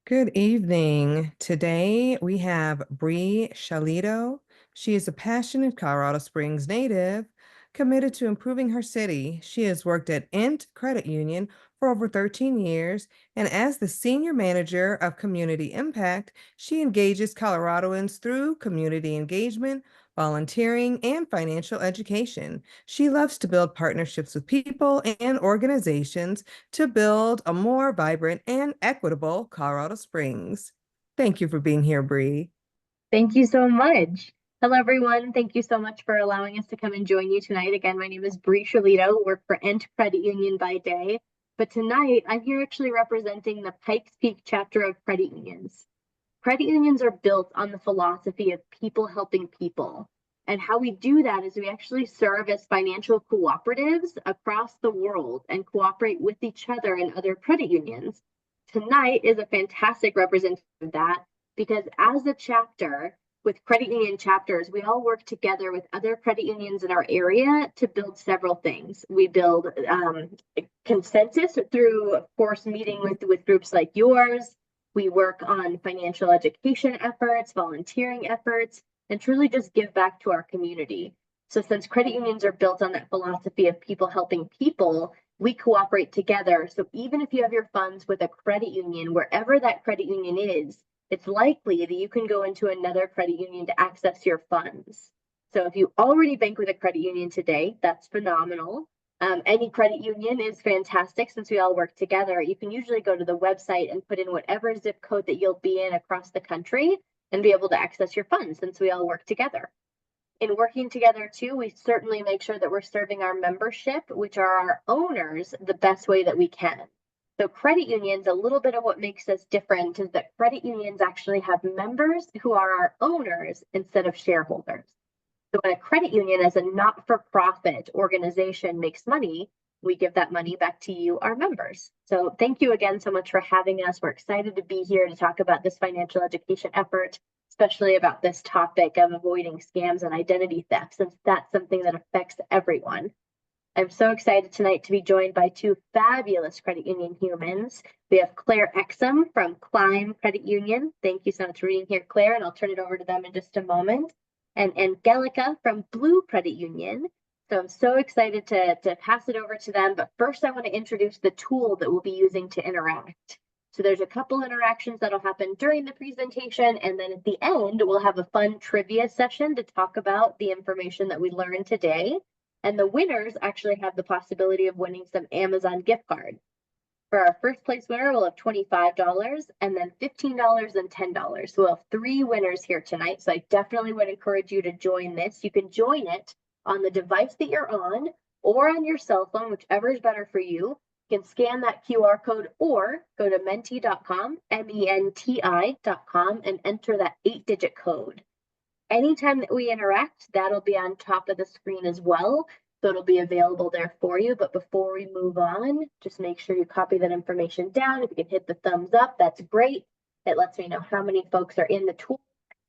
Good evening. Today we have Bree Shalito. She is a passionate Colorado Springs native, committed to improving her city. She has worked at Ent Credit Union for over 13 years, and as the senior manager of community impact, she engages Coloradoans through community engagement, volunteering, and financial education. She loves to build partnerships with people and organizations to build a more vibrant and equitable Colorado Springs. Thank you for being here, Bree. Thank you so much. Hello, everyone. Thank you so much for allowing us to come and join you tonight. Again, my name is Bree Shalito, work for Ent Credit Union by day. But tonight, I'm here actually representing the Pikes Peak chapter of credit unions. Credit unions are built on the philosophy of people helping people. And how we do that is we actually serve as financial cooperatives across the world and cooperate with each other and other credit unions. Tonight is a fantastic representation of that because as a chapter with credit union chapters, we all work together with other credit unions in our area to build several things. We build consensus through, of course, meeting with groups like yours. We work on financial education efforts, volunteering efforts, and truly just give back to our community. So since credit unions are built on that philosophy of people helping people, we cooperate together. So even if you have your funds with a credit union, wherever that credit union is, it's likely that you can go into another credit union to access your funds. So if you already bank with a credit union today, that's phenomenal. Any credit union is fantastic since we all work together. You can usually go to the website and put in whatever zip code that you'll be in across the country and be able to access your funds since we all work together. In working together too, we certainly make sure that we're serving our membership, which are our owners, the best way that we can. So credit unions, a little bit of what makes us different is that credit unions actually have members who are our owners instead of shareholders. So when a credit union as a not-for-profit organization makes money, we give that money back to you, our members. So thank you again so much for having us. We're excited to be here to talk about this financial education effort, especially about this topic of avoiding scams and identity theft, since that's something that affects everyone. I'm so excited tonight to be joined by two fabulous credit union humans. We have Claire Exum from Climb Credit Union. Thank you so much for being here, Claire, and I'll turn it over to them in just a moment. And Angelica from Blue Credit Union. So I'm so excited to pass it over to them. But first, I want to introduce the tool that we'll be using to interact. So there's a couple interactions that'll happen during the presentation. And then at the end, we'll have a fun trivia session to talk about the information that we learned today. And the winners actually have the possibility of winning some Amazon gift cards. For our first place winner, we'll have $25 and then $15 and $10. So we'll have three winners here tonight. So I definitely would encourage you to join this. You can join it on the device that you're on or on your cell phone, whichever is better for you. You can scan that QR code or go to menti.com, MENTI.com, and enter that 8-digit code. Anytime that we interact, that'll be on top of the screen as well. So it'll be available there for you. But before we move on, just make sure you copy that information down. If you can hit the thumbs up, that's great. It lets me know how many folks are in the tool.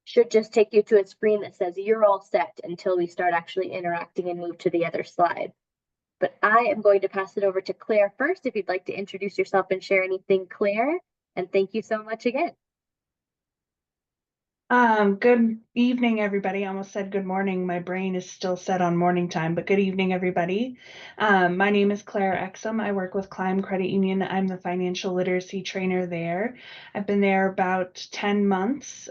Should just take you to a screen that says you're all set until we start actually interacting and move to the other slide. But I am going to pass it over to Claire first. If you'd like to introduce yourself and share anything, Claire. And thank you so much again. Good evening, everybody. I almost said good morning. My brain is still set on morning time, but good evening, everybody. My name is Claire Exum. I work with Climb Credit Union. I'm the financial literacy trainer there. I've been there about 10 months,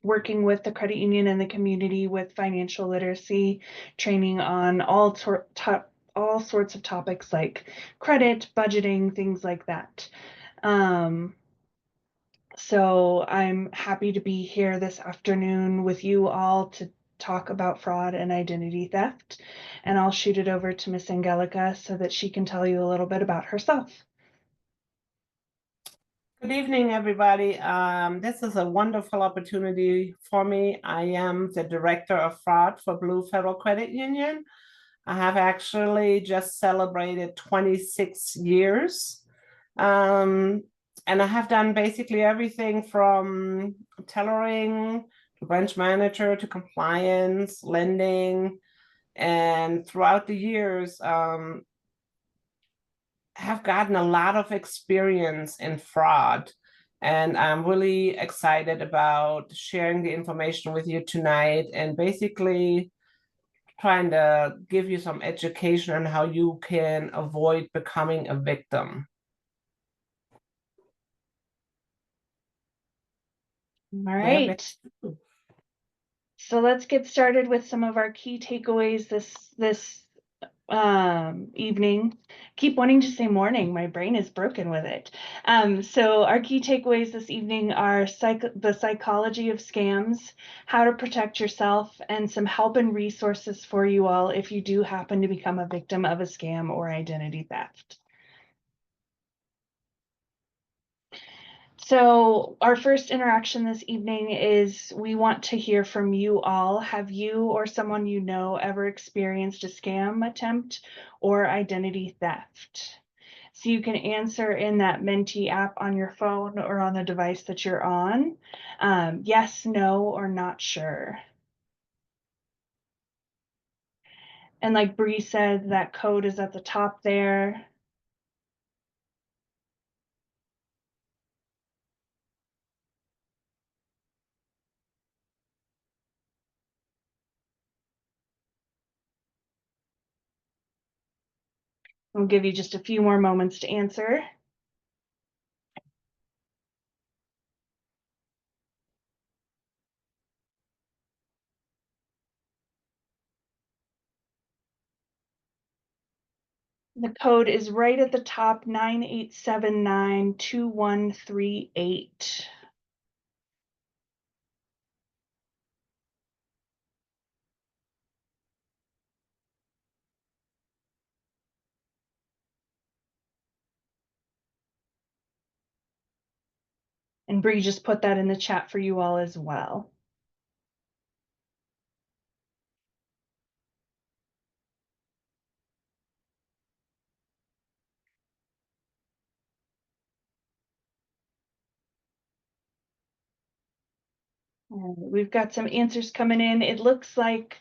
working with the credit union and the community with financial literacy training on all sorts of topics like credit, budgeting, things like that. So I'm happy to be here this afternoon with you all to talk about fraud and identity theft. And I'll shoot it over to Miss Angelica so that she can tell you a little bit about herself. Good evening, everybody. This is a wonderful opportunity for me. I am the Director of Fraud for Blue Federal Credit Union. I have actually just celebrated 26 years. And I have done basically everything from tailoring to branch manager to compliance, lending, and throughout the years, have gotten a lot of experience in fraud. And I'm really excited about sharing the information with you tonight and basically trying to give you some education on how you can avoid becoming a victim. All right. So let's get started with some of our key takeaways this evening. Keep wanting to say morning. My brain is broken with it. So our key takeaways this evening are the psychology of scams, how to protect yourself, and some help and resources for you all if you do happen to become a victim of a scam or identity theft. So our first interaction this evening is we want to hear from you all. Have you or someone you know ever experienced a scam attempt or identity theft? So you can answer in that Menti app on your phone or on the device that you're on. Yes, no, or not sure. And like Bree said, that code is at the top there. I'll give you just a few more moments to answer. The code is right at the top, 98792138. And Bree just put that in the chat for you all as well. We've got some answers coming in. It looks like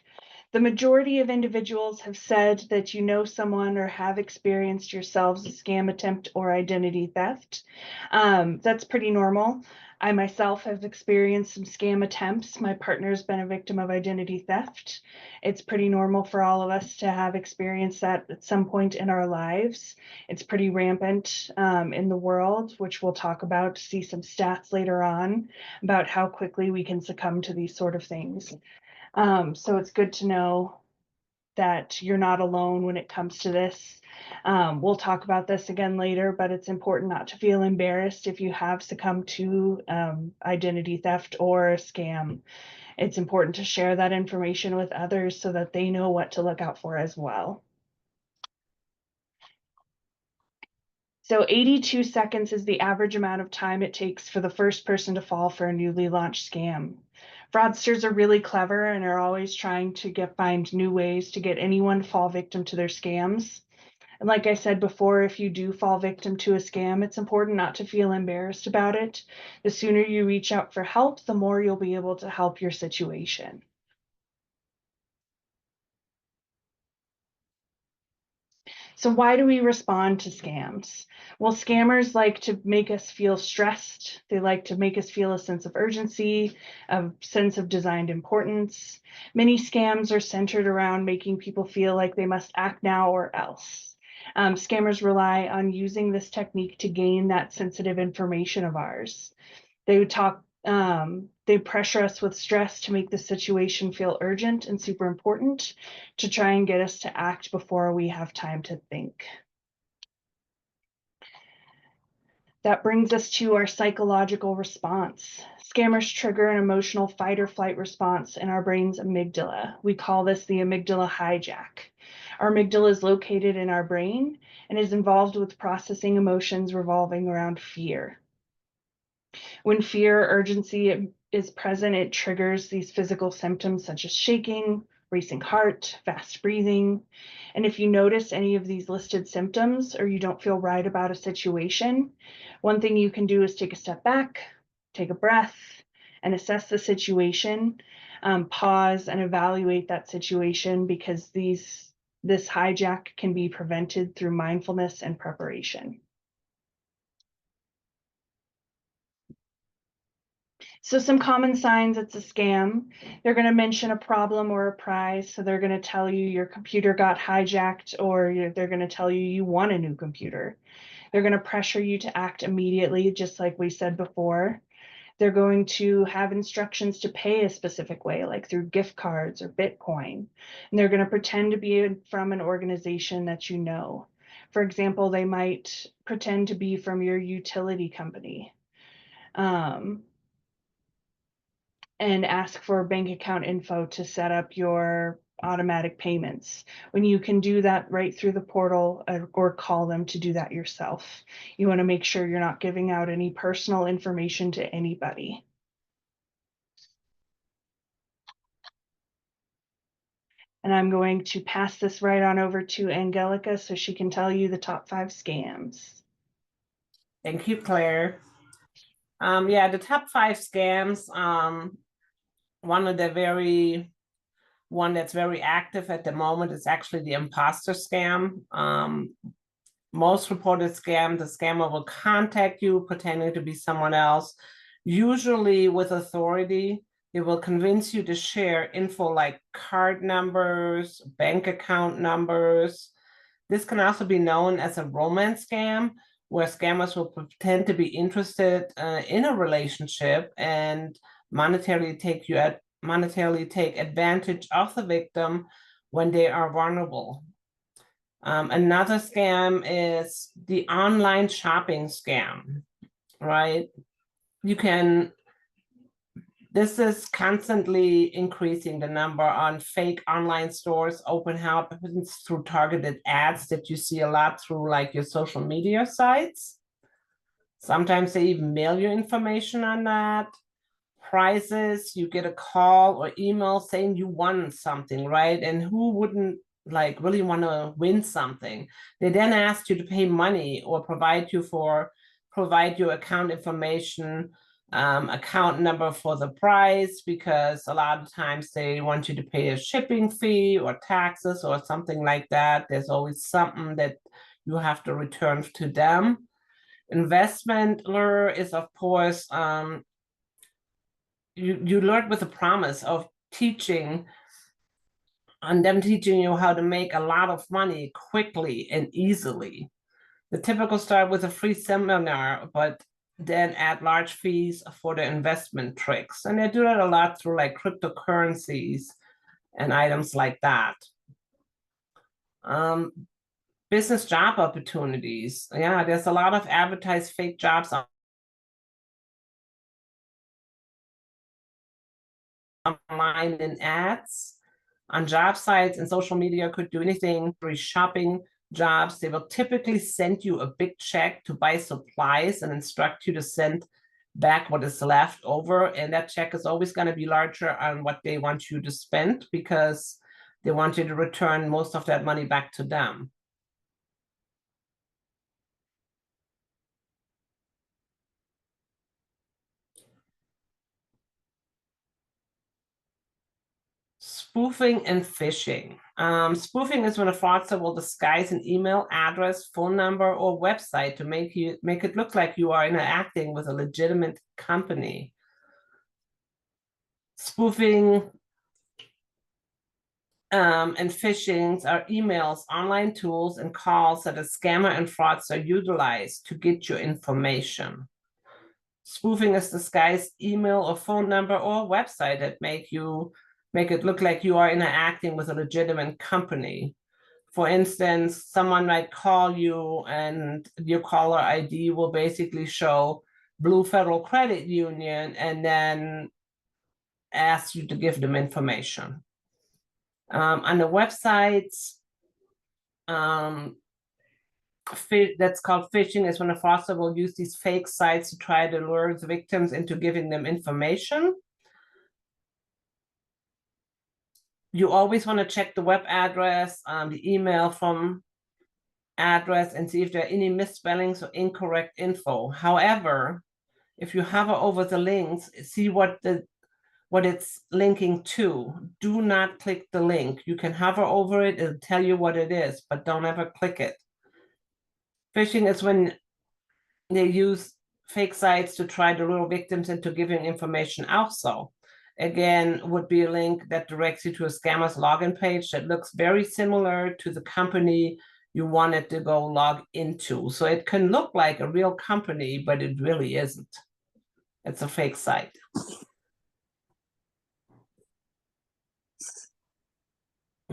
the majority of individuals have said that you know someone or have experienced yourselves a scam attempt or identity theft. That's pretty normal. I myself have experienced some scam attempts. My partner's been a victim of identity theft. It's pretty normal for all of us to have experienced that at some point in our lives. It's pretty rampant in the world, which we'll talk about, see some stats later on about how quickly we can succumb to these sort of things. So it's good to know that you're not alone when it comes to this. We'll talk about this again later, but it's important not to feel embarrassed if you have succumbed to identity theft or a scam. It's important to share that information with others so that they know what to look out for as well. So 82 seconds is the average amount of time it takes for the first person to fall for a newly launched scam. Fraudsters are really clever and are always trying to find new ways to get anyone to fall victim to their scams. And like I said before, if you do fall victim to a scam, it's important not to feel embarrassed about it. The sooner you reach out for help, the more you'll be able to help your situation. So why do we respond to scams? Well, scammers like to make us feel stressed. They like to make us feel a sense of urgency, a sense of designed importance. Many scams are centered around making people feel like they must act now or else. Scammers rely on using this technique to gain that sensitive information of ours. They pressure us with stress to make the situation feel urgent and super important, to try and get us to act before we have time to think. That brings us to our psychological response. Scammers trigger an emotional fight or flight response in our brain's amygdala. We call this the amygdala hijack. Our amygdala is located in our brain and is involved with processing emotions revolving around fear. When fear or urgency is present, it triggers these physical symptoms such as shaking, racing heart, fast breathing. And if you notice any of these listed symptoms or you don't feel right about a situation, one thing you can do is take a step back, take a breath, and assess the situation, pause and evaluate that situation, because this hijack can be prevented through mindfulness and preparation. So some common signs it's a scam. They're going to mention a problem or a prize. So they're going to tell you your computer got hijacked, or they're going to tell you you want a new computer. They're going to pressure you to act immediately, just like we said before. They're going to have instructions to pay a specific way, like through gift cards or Bitcoin. And they're going to pretend to be from an organization that you know. For example, they might pretend to be from your utility company. And ask for bank account info to set up your automatic payments, when you can do that right through the portal, or call them to do that yourself. You want to make sure you're not giving out any personal information to anybody. And I'm going to pass this right on over to Angelica so she can tell you the top 5 scams. Thank you, Claire. Yeah, the top 5 scams. One that's very active at the moment is actually the imposter scam. Most reported scam, the scammer will contact you pretending to be someone else, usually with authority. They will convince you to share info like card numbers, bank account numbers. This can also be known as a romance scam, where scammers will pretend to be interested in a relationship and monetarily take advantage of the victim when they are vulnerable. Another scam is the online shopping scam, right? This is constantly increasing the number on fake online stores open happens through targeted ads that you see a lot through like your social media sites. Sometimes they even mail you information on that. Prizes, you get a call or email saying you won something, right? And who wouldn't like really want to win something? They then ask you to pay money or provide your account information, account number for the prize, because a lot of times they want you to pay a shipping fee or taxes or something like that. There's always something that you have to return to them. Investment lure is, of course, you learn with the promise of teaching you how to make a lot of money quickly and easily. The typical start with a free seminar, but then add large fees for the investment tricks. And they do that a lot through like cryptocurrencies and items like that. Business job opportunities. Yeah, there's a lot of advertised fake jobs online in ads on job sites, and social media could do anything. Free shopping jobs, they will typically send you a big check to buy supplies and instruct you to send back what is left over, and that check is always going to be larger on what they want you to spend, because they want you to return most of that money back to them. Spoofing and phishing. Spoofing is when a fraudster will disguise an email address, phone number, or website to make it look like you are interacting with a legitimate company. Spoofing and phishing are emails, online tools, and calls that a scammer and fraudster utilize to get your information. Spoofing is disguised email or phone number or website that make it look like you are interacting with a legitimate company. For instance, someone might call you and your caller ID will basically show Blue Federal Credit Union and then ask you to give them information. On the websites, that's called phishing, is when a fraudster will use these fake sites to try to lure the victims into giving them information. You always want to check the web address, the email from address, and see if there are any misspellings or incorrect info. However, if you hover over the links, see what it's linking to. Do not click the link. You can hover over it, it'll tell you what it is, but don't ever click it. Phishing is when they use fake sites to try to lure victims into giving information also. Again, would be a link that directs you to a scammer's login page that looks very similar to the company you wanted to go log into. So it can look like a real company, but it really isn't. It's a fake site.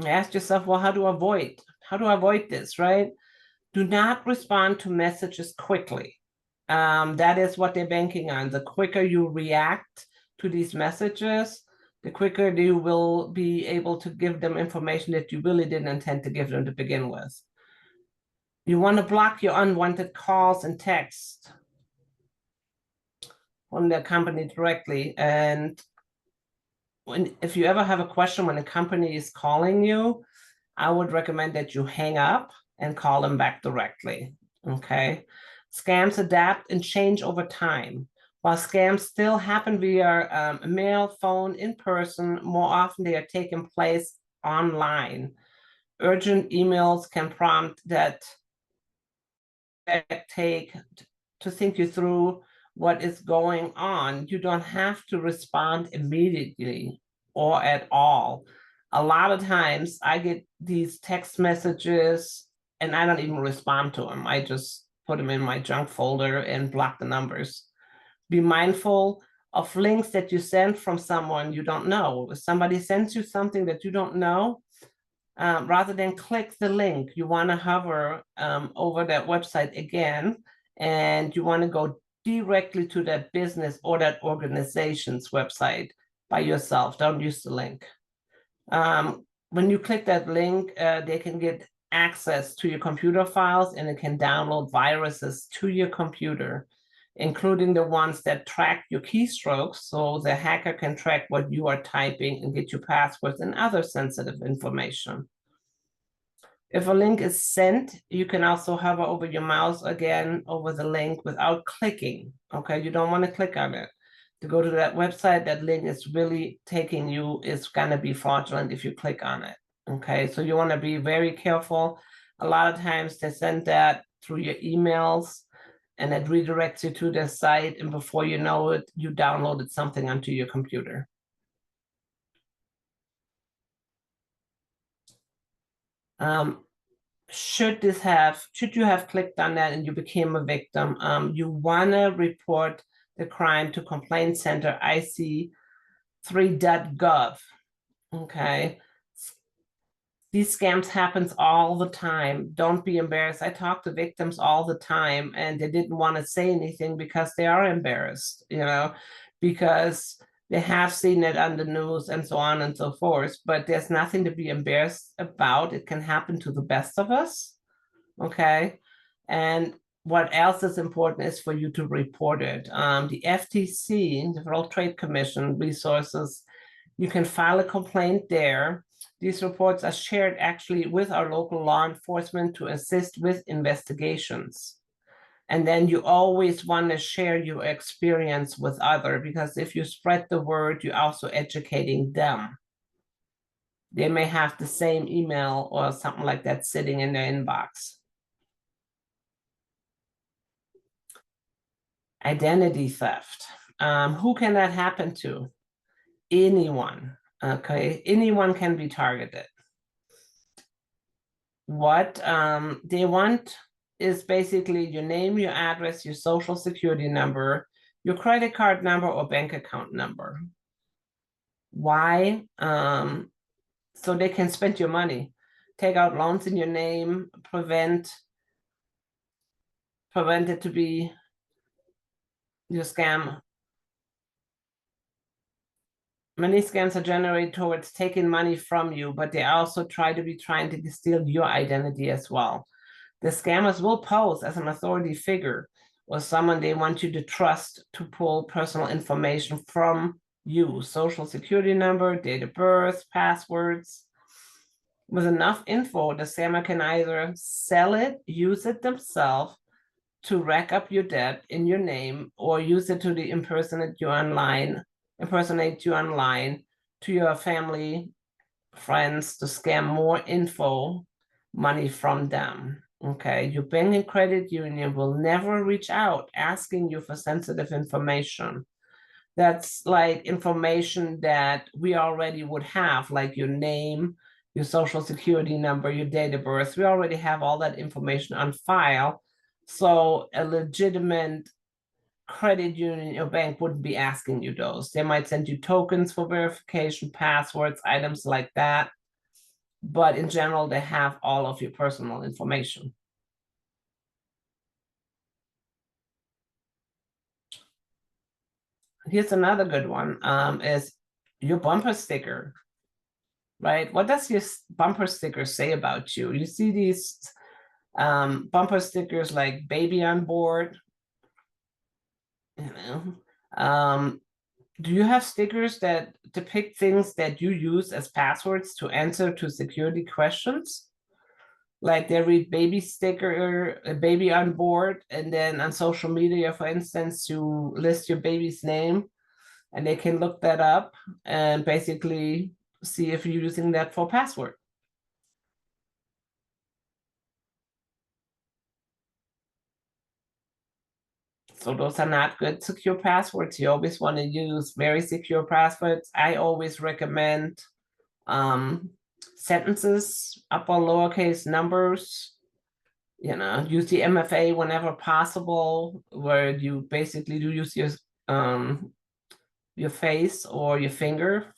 Ask yourself, well, how do I avoid this, right? Do not respond to messages quickly. That is what they're banking on. The quicker you react to these messages, the quicker you will be able to give them information that you really didn't intend to give them to begin with. You want to block your unwanted calls and texts from the company directly. And if you ever have a question when a company is calling you, I would recommend that you hang up and call them back directly, okay? Scams adapt and change over time. While scams still happen via mail, phone, in person, more often they are taking place online. Urgent emails can prompt that take to think you through what is going on. You don't have to respond immediately or at all. A lot of times I get these text messages and I don't even respond to them. I just put them in my junk folder and block the numbers. Be mindful of links that you send from someone you don't know. If somebody sends you something that you don't know, rather than click the link, you want to hover over that website again, and you want to go directly to that business or that organization's website by yourself. Don't use the link. When you click that link, they can get access to your computer files, and it can download viruses to your computer, including the ones that track your keystrokes, so the hacker can track what you are typing and get your passwords and other sensitive information. If a link is sent, you can also hover over your mouse again over the link without clicking, okay? You don't want to click on it. To go to that website, that link is really taking you, is gonna be fraudulent if you click on it, okay? So you wanna be very careful. A lot of times they send that through your emails, and it redirects you to their site, and before you know it, you downloaded something onto your computer. Should you have clicked on that and you became a victim, you wanna report the crime to Complaint Center IC3.gov, okay? These scams happens all the time. Don't be embarrassed. I talk to victims all the time, and they didn't want to say anything because they are embarrassed, because they have seen it on the news and so on and so forth, but there's nothing to be embarrassed about. It can happen to the best of us, okay? And what else is important is for you to report it. The FTC, the Federal Trade Commission resources, you can file a complaint there. These reports are shared actually with our local law enforcement to assist with investigations. And then you always want to share your experience with others, because if you spread the word, you're also educating them. They may have the same email or something like that sitting in their inbox. Identity theft. Who can that happen to? Anyone. Okay, anyone can be targeted. What they want is basically your name, your address, your social security number, your credit card number or bank account number. Why? So they can spend your money, take out loans in your name, prevent it to be your scam. Many scams are generated towards taking money from you, but they also trying to steal your identity as well. The scammers will pose as an authority figure or someone they want you to trust to pull personal information from you: social security number, date of birth, passwords. With enough info, the scammer can either sell it, use it themselves to rack up your debt in your name, or use it to impersonate you online to your family, friends, to scam more money from them. Okay, your bank and credit union will never reach out asking you for sensitive information. That's like information that we already would have, like your name, your social security number, your date of birth. We already have all that information on file. So a legitimate credit union or bank wouldn't be asking you those. They might send you tokens for verification, passwords, items like that. But in general, they have all of your personal information. Here's another good one, is your bumper sticker, right? What does your bumper sticker say about you? You see these bumper stickers like baby on board, you know. Do you have stickers that depict things that you use as passwords to answer to security questions? Like they read baby sticker, a baby on board, and then on social media, for instance, you list your baby's name, and they can look that up and basically see if you're using that for password. So those are not good secure passwords. You always want to use very secure passwords. I always recommend sentences, upper lowercase numbers, use the MFA whenever possible, where you basically do use your face or your finger.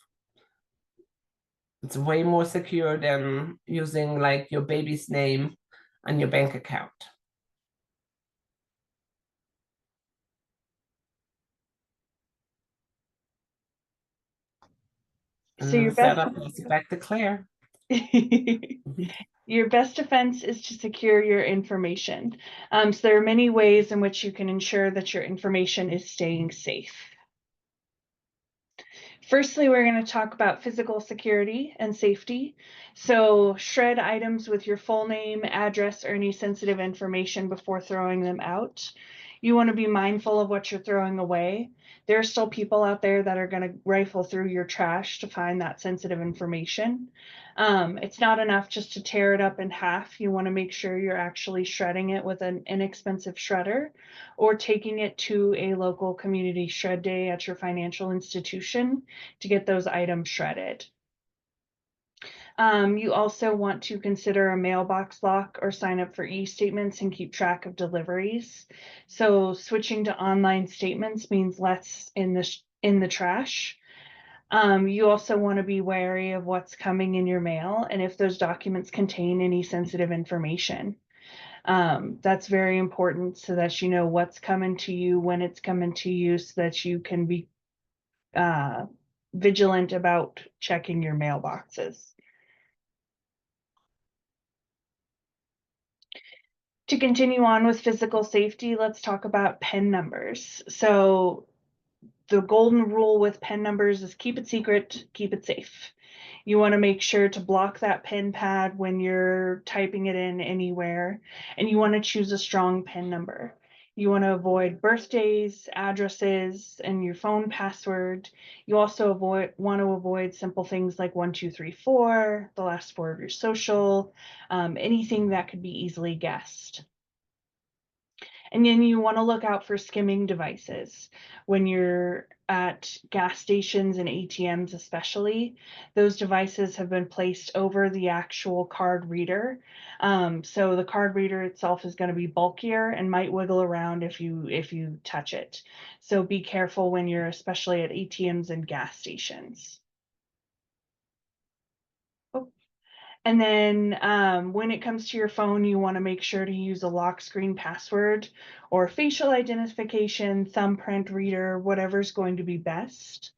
It's way more secure than using like your baby's name on your bank account. So your With that, best I'll pass it back to Claire. your best defense is to secure your information. So there are many ways in which you can ensure that your information is staying safe. Firstly, we're going to talk about physical security and safety. So shred items with your full name, address, or any sensitive information before throwing them out. You want to be mindful of what you're throwing away. There are still people out there that are going to rifle through your trash to find that sensitive information. It's not enough just to tear it up in half. You want to make sure you're actually shredding it with an inexpensive shredder or taking it to a local community shred day at your financial institution to get those items shredded. You also want to consider a mailbox lock or sign up for e-statements and keep track of deliveries. So switching to online statements means less in the trash. You also want to be wary of what's coming in your mail and if those documents contain any sensitive information. That's very important so that you know what's coming to you, when it's coming to you, so that you can be vigilant about checking your mailboxes. To continue on with physical safety, let's talk about PIN numbers. So the golden rule with PIN numbers is keep it secret, keep it safe. You want to make sure to block that PIN pad when you're typing it in anywhere, and you want to choose a strong PIN number. You want to avoid birthdays, addresses, and your phone password. You also want to avoid simple things like 1234, the last four of your social, anything that could be easily guessed. And then you want to look out for skimming devices. When you're at gas stations and ATMs especially, those devices have been placed over the actual card reader. So the card reader itself is going to be bulkier and might wiggle around if you touch it. So be careful when you're especially at ATMs and gas stations. And then when it comes to your phone, you want to make sure to use a lock screen password or facial identification, thumbprint reader, whatever's going to be best.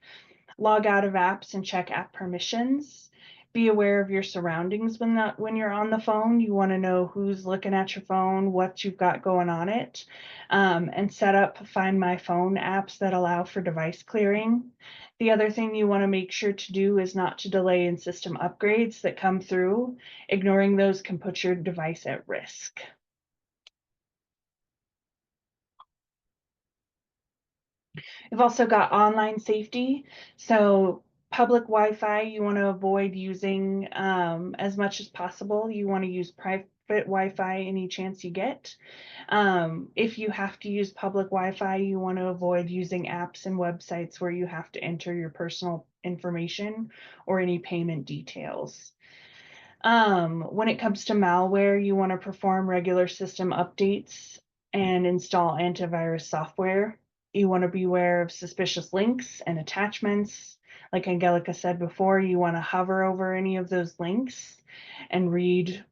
Log out of apps and check app permissions. Be aware of your surroundings when you're on the phone. You want to know who's looking at your phone, what you've got going on it, and set up Find My Phone apps that allow for device clearing. The other thing you want to make sure to do is not to delay in system upgrades that come through. Ignoring those can put your device at risk. We've also got online safety. So public Wi-Fi, you want to avoid using as much as possible. You want to use private Wi-Fi any chance you get. If you have to use public Wi-Fi, you want to avoid using apps and websites where you have to enter your personal information or any payment details. When it comes to malware, you want to perform regular system updates and install antivirus software. You want to be aware of suspicious links and attachments. Like Angelica said before, you want to hover over any of those links and read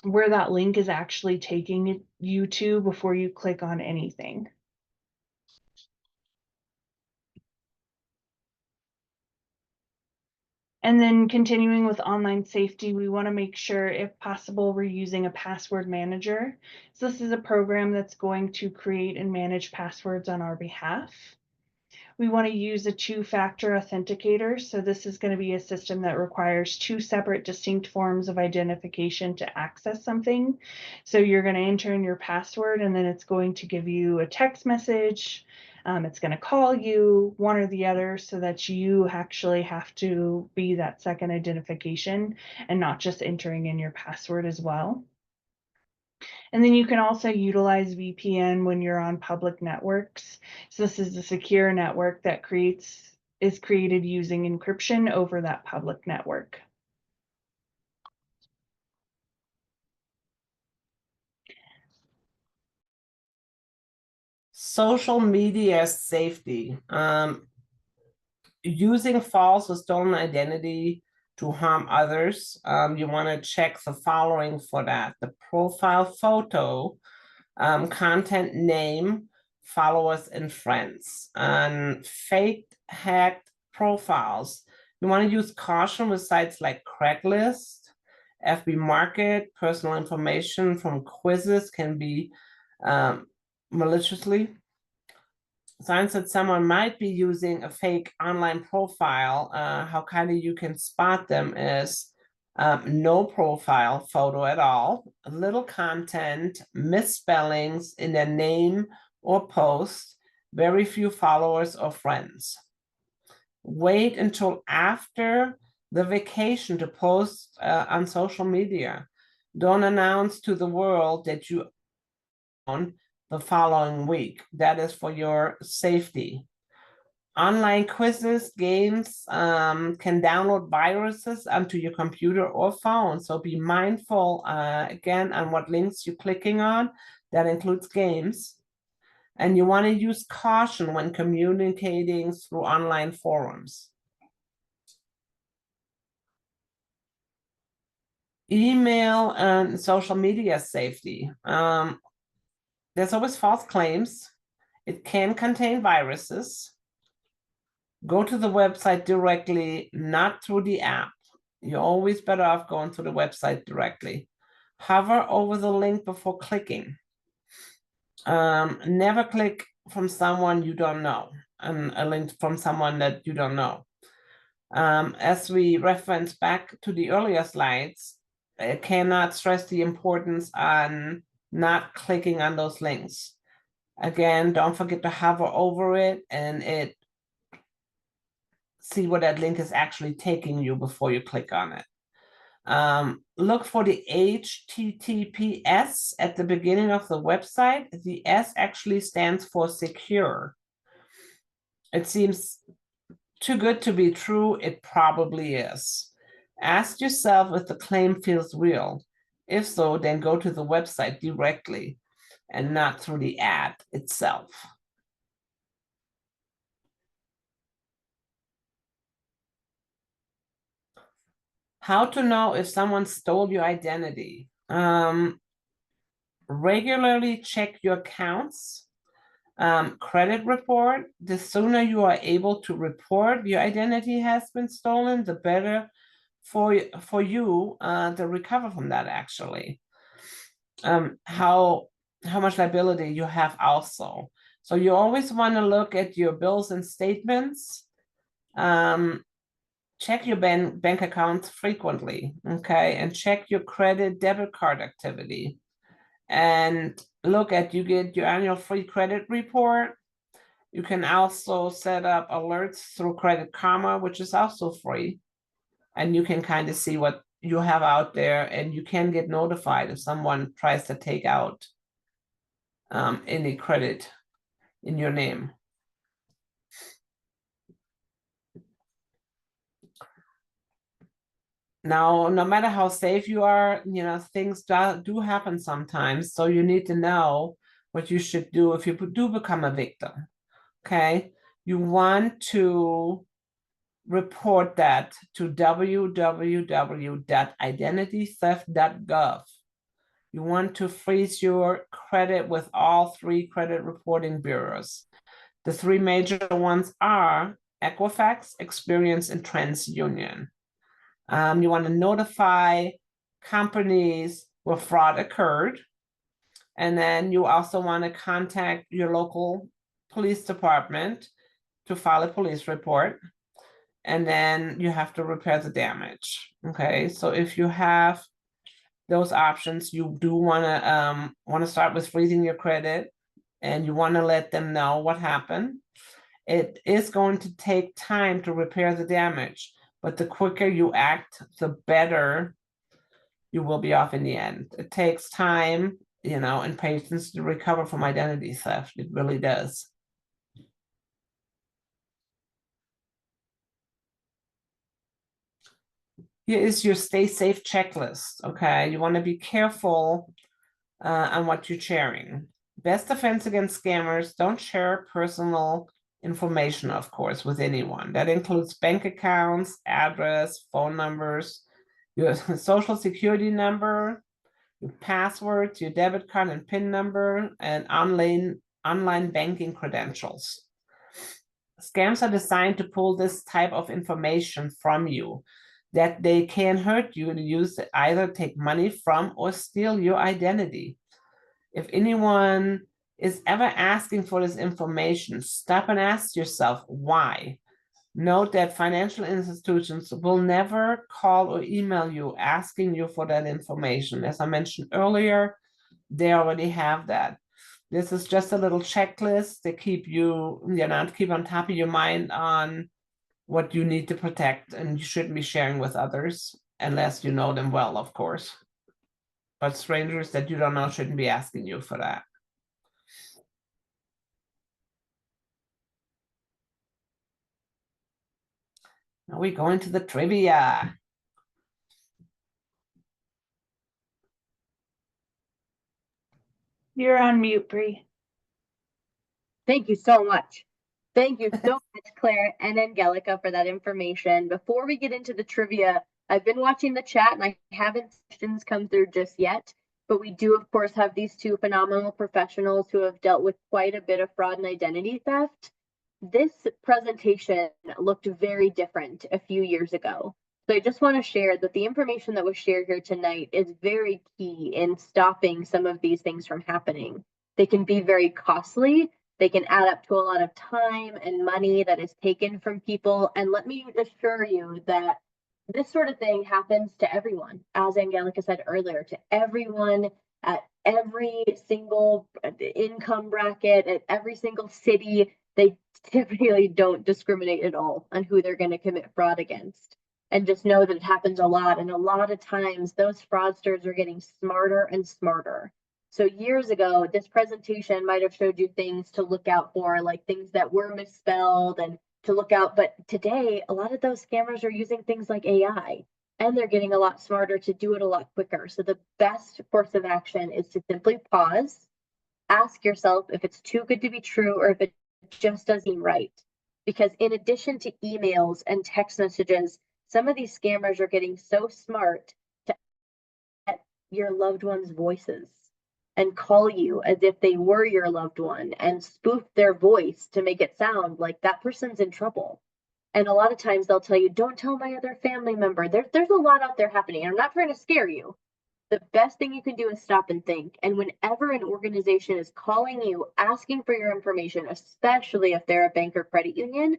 where that link is actually taking you to before you click on anything. And then continuing with online safety, we want to make sure, if possible, we're using a password manager. So this is a program that's going to create and manage passwords on our behalf. We want to use a two-factor authenticator. So this is going to be a system that requires two separate distinct forms of identification to access something. So you're going to enter in your password, and then it's going to give you a text message. It's going to call you, one or the other, so that you actually have to be that second identification and not just entering in your password as well. And then you can also utilize VPN when you're on public networks. So this is a secure network that is created using encryption over that public network. Social media safety. Using false or stolen identity to harm others. You want to check the following for that: the profile photo, content name, followers, and friends. And fake hacked profiles, you want to use caution with sites like Craigslist, FB Market. Personal information from quizzes can be maliciously. Signs that someone might be using a fake online profile. How kind of you can spot them is no profile photo at all, little content, misspellings in their name or post, very few followers or friends. Wait until after the vacation to post on social media. Don't announce to the world that you own the following week. That is for your safety. Online quizzes, games can download viruses onto your computer or phone. So be mindful, again, on what links you're clicking on. That includes games. And you want to use caution when communicating through online forums. Email and social media safety. There's always false claims. It can contain viruses. Go to the website directly, not through the app. You're always better off going to the website directly. Hover over the link before clicking. Never click from someone you don't know, and a link from someone that you don't know. As we reference back to the earlier slides, I cannot stress the importance on not clicking on those links. Again, don't forget to hover over it and see where that link is actually taking you before you click on it. Look for the HTTPS at the beginning of the website. The S actually stands for secure. It seems too good to be true. It probably is. Ask yourself if the claim feels real. If so, then go to the website directly and not through the ad itself. How to know if someone stole your identity. Regularly check your accounts. Credit report. The sooner you are able to report your identity has been stolen, the better for you to recover from that, actually. How much liability you have also. So you always want to look at your bills and statements. Check your bank accounts frequently, okay? And check your credit debit card activity. And look at, you get your annual free credit report. You can also set up alerts through Credit Karma, which is also free. And you can kind of see what you have out there, and you can get notified if someone tries to take out any credit in your name. Now, no matter how safe you are, things do happen sometimes. So you need to know what you should do if you do become a victim. Okay. You want to report that to www.identitytheft.gov. You want to freeze your credit with all 3 credit reporting bureaus. The 3 major ones are Equifax, Experian, and TransUnion. You want to notify companies where fraud occurred. And then you also want to contact your local police department to file a police report. And then you have to repair the damage. Okay, so if you have those options, you do want to start with freezing your credit, and you want to let them know what happened. It is going to take time to repair the damage, but the quicker you act, the better you will be off in the end. It takes time, and patience to recover from identity theft. It really does. Here is your stay safe checklist. Okay, you want to be careful on what you're sharing. Best defense against scammers: don't share personal information, of course, with anyone. That includes bank accounts, address, phone numbers, your social security number, your passwords, your debit card and PIN number, and online banking credentials. Scams are designed to pull this type of information from you, that they can hurt you and use it, either take money from or steal your identity. If anyone is ever asking for this information, stop and ask yourself why. Note that financial institutions will never call or email you asking you for that information. As I mentioned earlier, they already have that. This is just a little checklist to keep you, to keep on top of your mind on what you need to protect, and you shouldn't be sharing with others unless you know them well, of course. But strangers that you don't know shouldn't be asking you for that. Now we go into the trivia. You're on mute, Bree. Thank you so much. Thank you so much, Claire and Angelica, for that information. Before we get into the trivia, I've been watching the chat and I haven't seen questions come through just yet, but we do, of course, have these 2 phenomenal professionals who have dealt with quite a bit of fraud and identity theft. This presentation looked very different a few years ago. So I just want to share that the information that was shared here tonight is very key in stopping some of these things from happening. They can be very costly. They can add up to a lot of time and money that is taken from people. And let me assure you that this sort of thing happens to everyone, as Angelica said earlier, to everyone at every single income bracket, at every single city. They typically don't discriminate at all on who they're going to commit fraud against. And just know that it happens a lot. And a lot of times those fraudsters are getting smarter and smarter. So years ago, this presentation might have showed you things to look out for, like things that were misspelled and to look out. But today, a lot of those scammers are using things like AI, and they're getting a lot smarter to do it a lot quicker. So the best course of action is to simply pause, ask yourself if it's too good to be true or if it just doesn't seem right. Because in addition to emails and text messages, some of these scammers are getting so smart to get your loved one's voices and call you as if they were your loved one and spoof their voice to make it sound like that person's in trouble. And a lot of times they'll tell you, don't tell my other family member. There's a lot out there happening. I'm not trying to scare you. The best thing you can do is stop and think. And whenever an organization is calling you, asking for your information, especially if they're a bank or credit union,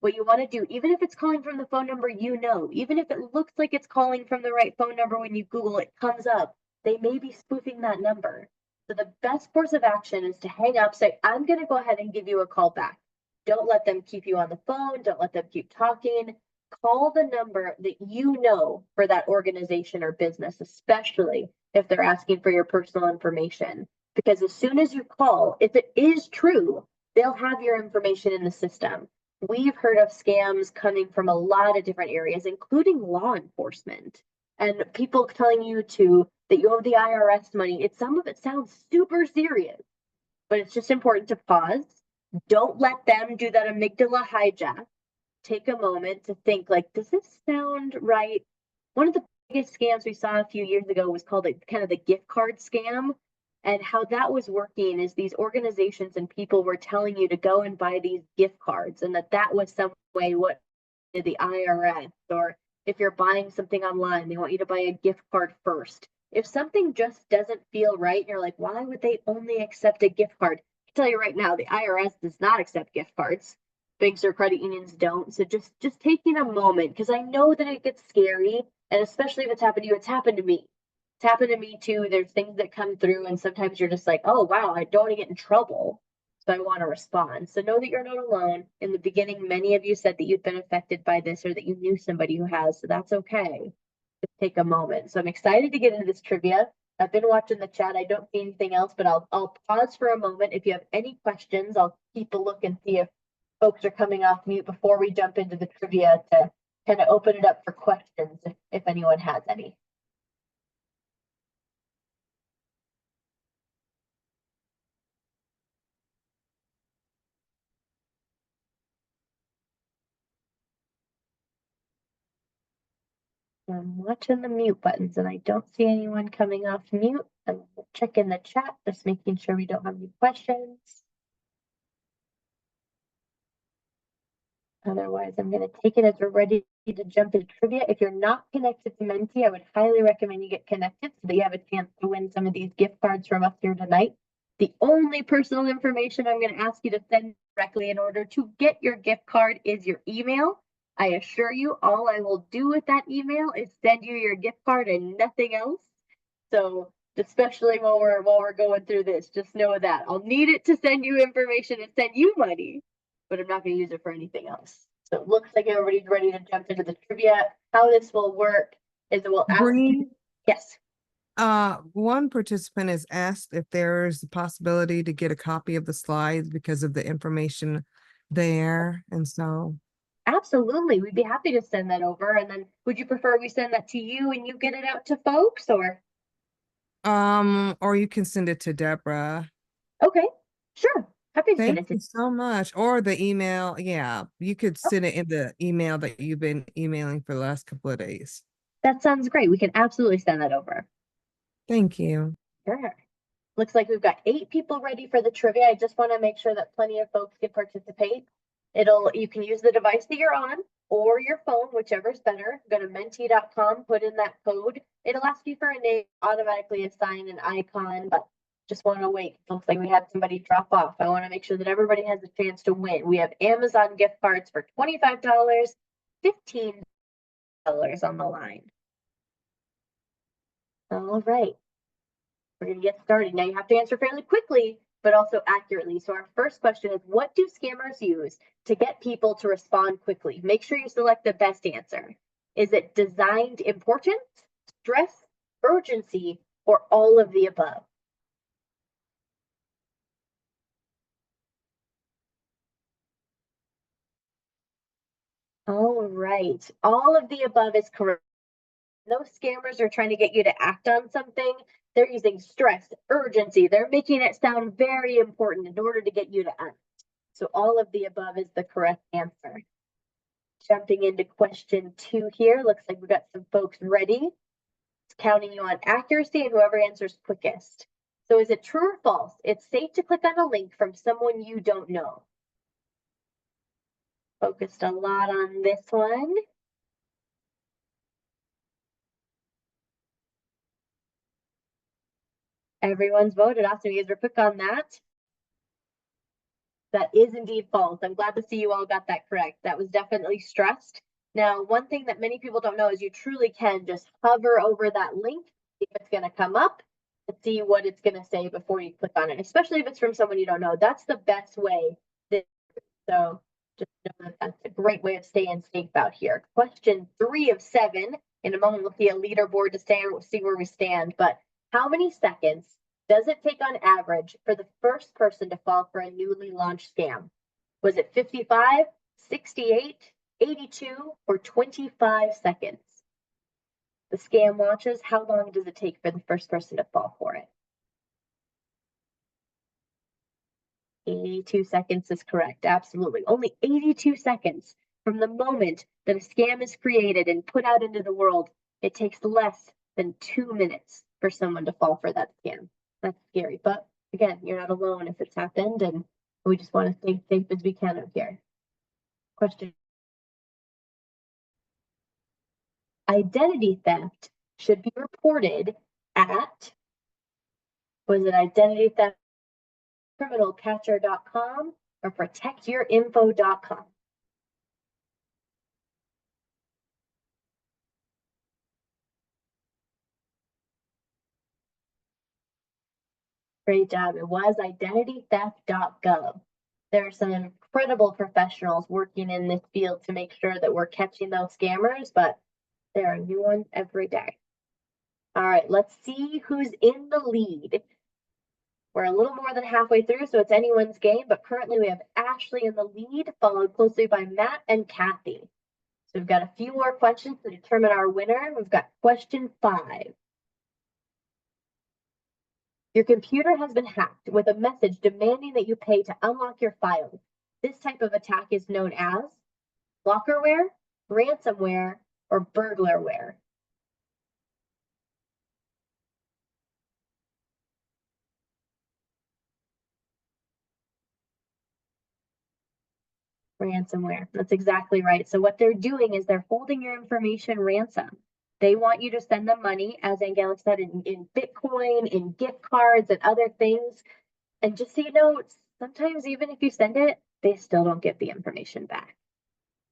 what you want to do, even if it's calling from the phone number even if it looks like it's calling from the right phone number, when you Google it comes up, they may be spoofing that number. So the best course of action is to hang up, say, I'm going to go ahead and give you a call back. Don't let them keep you on the phone. Don't let them keep talking. call the number that you know for that organization or business, especially if they're asking for your personal information. Because as soon as you call, if it is true, they'll have your information in the system. We've heard of scams coming from a lot of different areas, including law enforcement, and people telling you that you owe the IRS money. Some of it sounds super serious, but it's just important to pause. Don't let them do that amygdala hijack. Take a moment to think, like, does this sound right? One of the biggest scams we saw a few years ago was called kind of the gift card scam. And how that was working is these organizations and people were telling you to go and buy these gift cards, and that was some way what the IRS, or if you're buying something online, they want you to buy a gift card first. If something just doesn't feel right, and you're like, why would they only accept a gift card? I can tell you right now, the IRS does not accept gift cards. Banks or credit unions don't. So just taking a moment, because I know that it gets scary, and especially if it's happened to you, it's happened to me. It's happened to me too. There's things that come through, and sometimes you're just like, oh, wow, I don't want to get in trouble. So I want to respond. So know that you're not alone. In the beginning, many of you said that you'd been affected by this or that you knew somebody who has. So that's okay. Just take a moment. So I'm excited to get into this trivia. I've been watching the chat. I don't see anything else, but I'll pause for a moment. If you have any questions, I'll keep a look and see if folks are coming off mute before we jump into the trivia to kind of open it up for questions if anyone has any. I'm watching the mute buttons and I don't see anyone coming off mute. I'm checking the chat, just making sure we don't have any questions. Otherwise, I'm going to take it as we're ready to jump into trivia. If you're not connected to Menti, I would highly recommend you get connected so that you have a chance to win some of these gift cards from us here tonight. The only personal information I'm going to ask you to send directly in order to get your gift card is your email. I assure you, all I will do with that email is send you your gift card and nothing else. So especially while we're going through this, just know that I'll need it to send you information and send you money, but I'm not going to use it for anything else. So it looks like everybody's ready to jump into the trivia. How this will work is that we'll ask you. Yes. One participant has asked if there's a possibility to get a copy of the slides because of the information there, and so. Absolutely, we'd be happy to send that over. And then would you prefer we send that to you and you get it out to folks, or? Or you can send it to Deborah. Okay, sure. Happy to send Thank it you to. so much. Or the email. Yeah, you could send it in the email that you've been emailing for the last couple of days. That sounds great. We can absolutely send that over. Thank you. Sure. Looks like we've got 8 people ready for the trivia. I just want to make sure that plenty of folks can participate. You can use the device that you're on or your phone, whichever's better. Go to menti.com, put in that code. It'll ask you for a name, automatically assign an icon, but just want to wait. Looks like we had somebody drop off. I want to make sure that everybody has a chance to win. We have Amazon gift cards for $25, $15 on the line. All right. We're going to get started. Now you have to answer fairly quickly, but also accurately. So our first question is, what do scammers use to get people to respond quickly? Make sure you select the best answer. Is it designed importance, stress, urgency, or all of the above? All right. All of the above is correct. Those scammers are trying to get you to act on something. They're using stress, urgency. They're making it sound very important in order to get you to act. So all of the above is the correct answer. Jumping into question 2 here. Looks like we've got some folks ready. It's counting you on accuracy and whoever answers quickest. So is it true or false? It's safe to click on a link from someone you don't know. Focused a lot on this one. Everyone's voted. Awesome. You guys were quick on that. That is indeed false. I'm glad to see you all got that correct. That was definitely stressed. Now, one thing that many people don't know is you truly can just hover over that link, see if it's going to come up, and see what it's going to say before you click on it, especially if it's from someone you don't know. That's the best way. So Just know that that's a great way of staying safe out here. Question 3 of 7. In a moment, we'll see a leaderboard to see where we stand. But how many seconds does it take on average for the first person to fall for a newly launched scam? Was it 55, 68, 82, or 25 seconds? The scam launches, how long does it take for the first person to fall for it? 82 seconds is correct. Absolutely. Only 82 seconds from the moment that a scam is created and put out into the world. It takes less than 2 minutes for someone to fall for that scam. That's scary. But again, you're not alone if it's happened, and we just want to stay safe as we can out here. Question. Identity theft should be reported at, was it identity theft criminalcatcher.com or protectyourinfo.com? Great job. It was identitytheft.gov. There are some incredible professionals working in this field to make sure that we're catching those scammers, but there are new ones every day. All right, let's see who's in the lead. We're a little more than halfway through, so it's anyone's game, but currently we have Ashley in the lead, followed closely by Matt and Kathy. So we've got a few more questions to determine our winner. We've got question 5. Your computer has been hacked with a message demanding that you pay to unlock your files. This type of attack is known as lockerware, ransomware, or burglarware. Ransomware. That's exactly right. So what they're doing is they're holding your information ransom. They want you to send them money, as Angelica said, in Bitcoin, in gift cards, and other things. And just so you know, sometimes even if you send it, they still don't get the information back.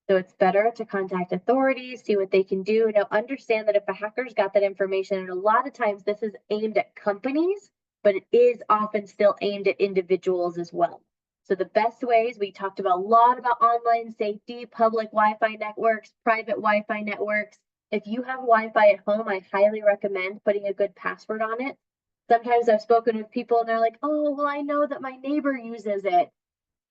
So it's better to contact authorities, see what they can do. Now, understand that if a hacker's got that information, and a lot of times this is aimed at companies, but it is often still aimed at individuals as well. So the best ways, we talked about a lot about online safety, public Wi-Fi networks, private Wi-Fi networks. If you have Wi-Fi at home, I highly recommend putting a good password on it. Sometimes I've spoken with people and they're like, oh, well, I know that my neighbor uses it.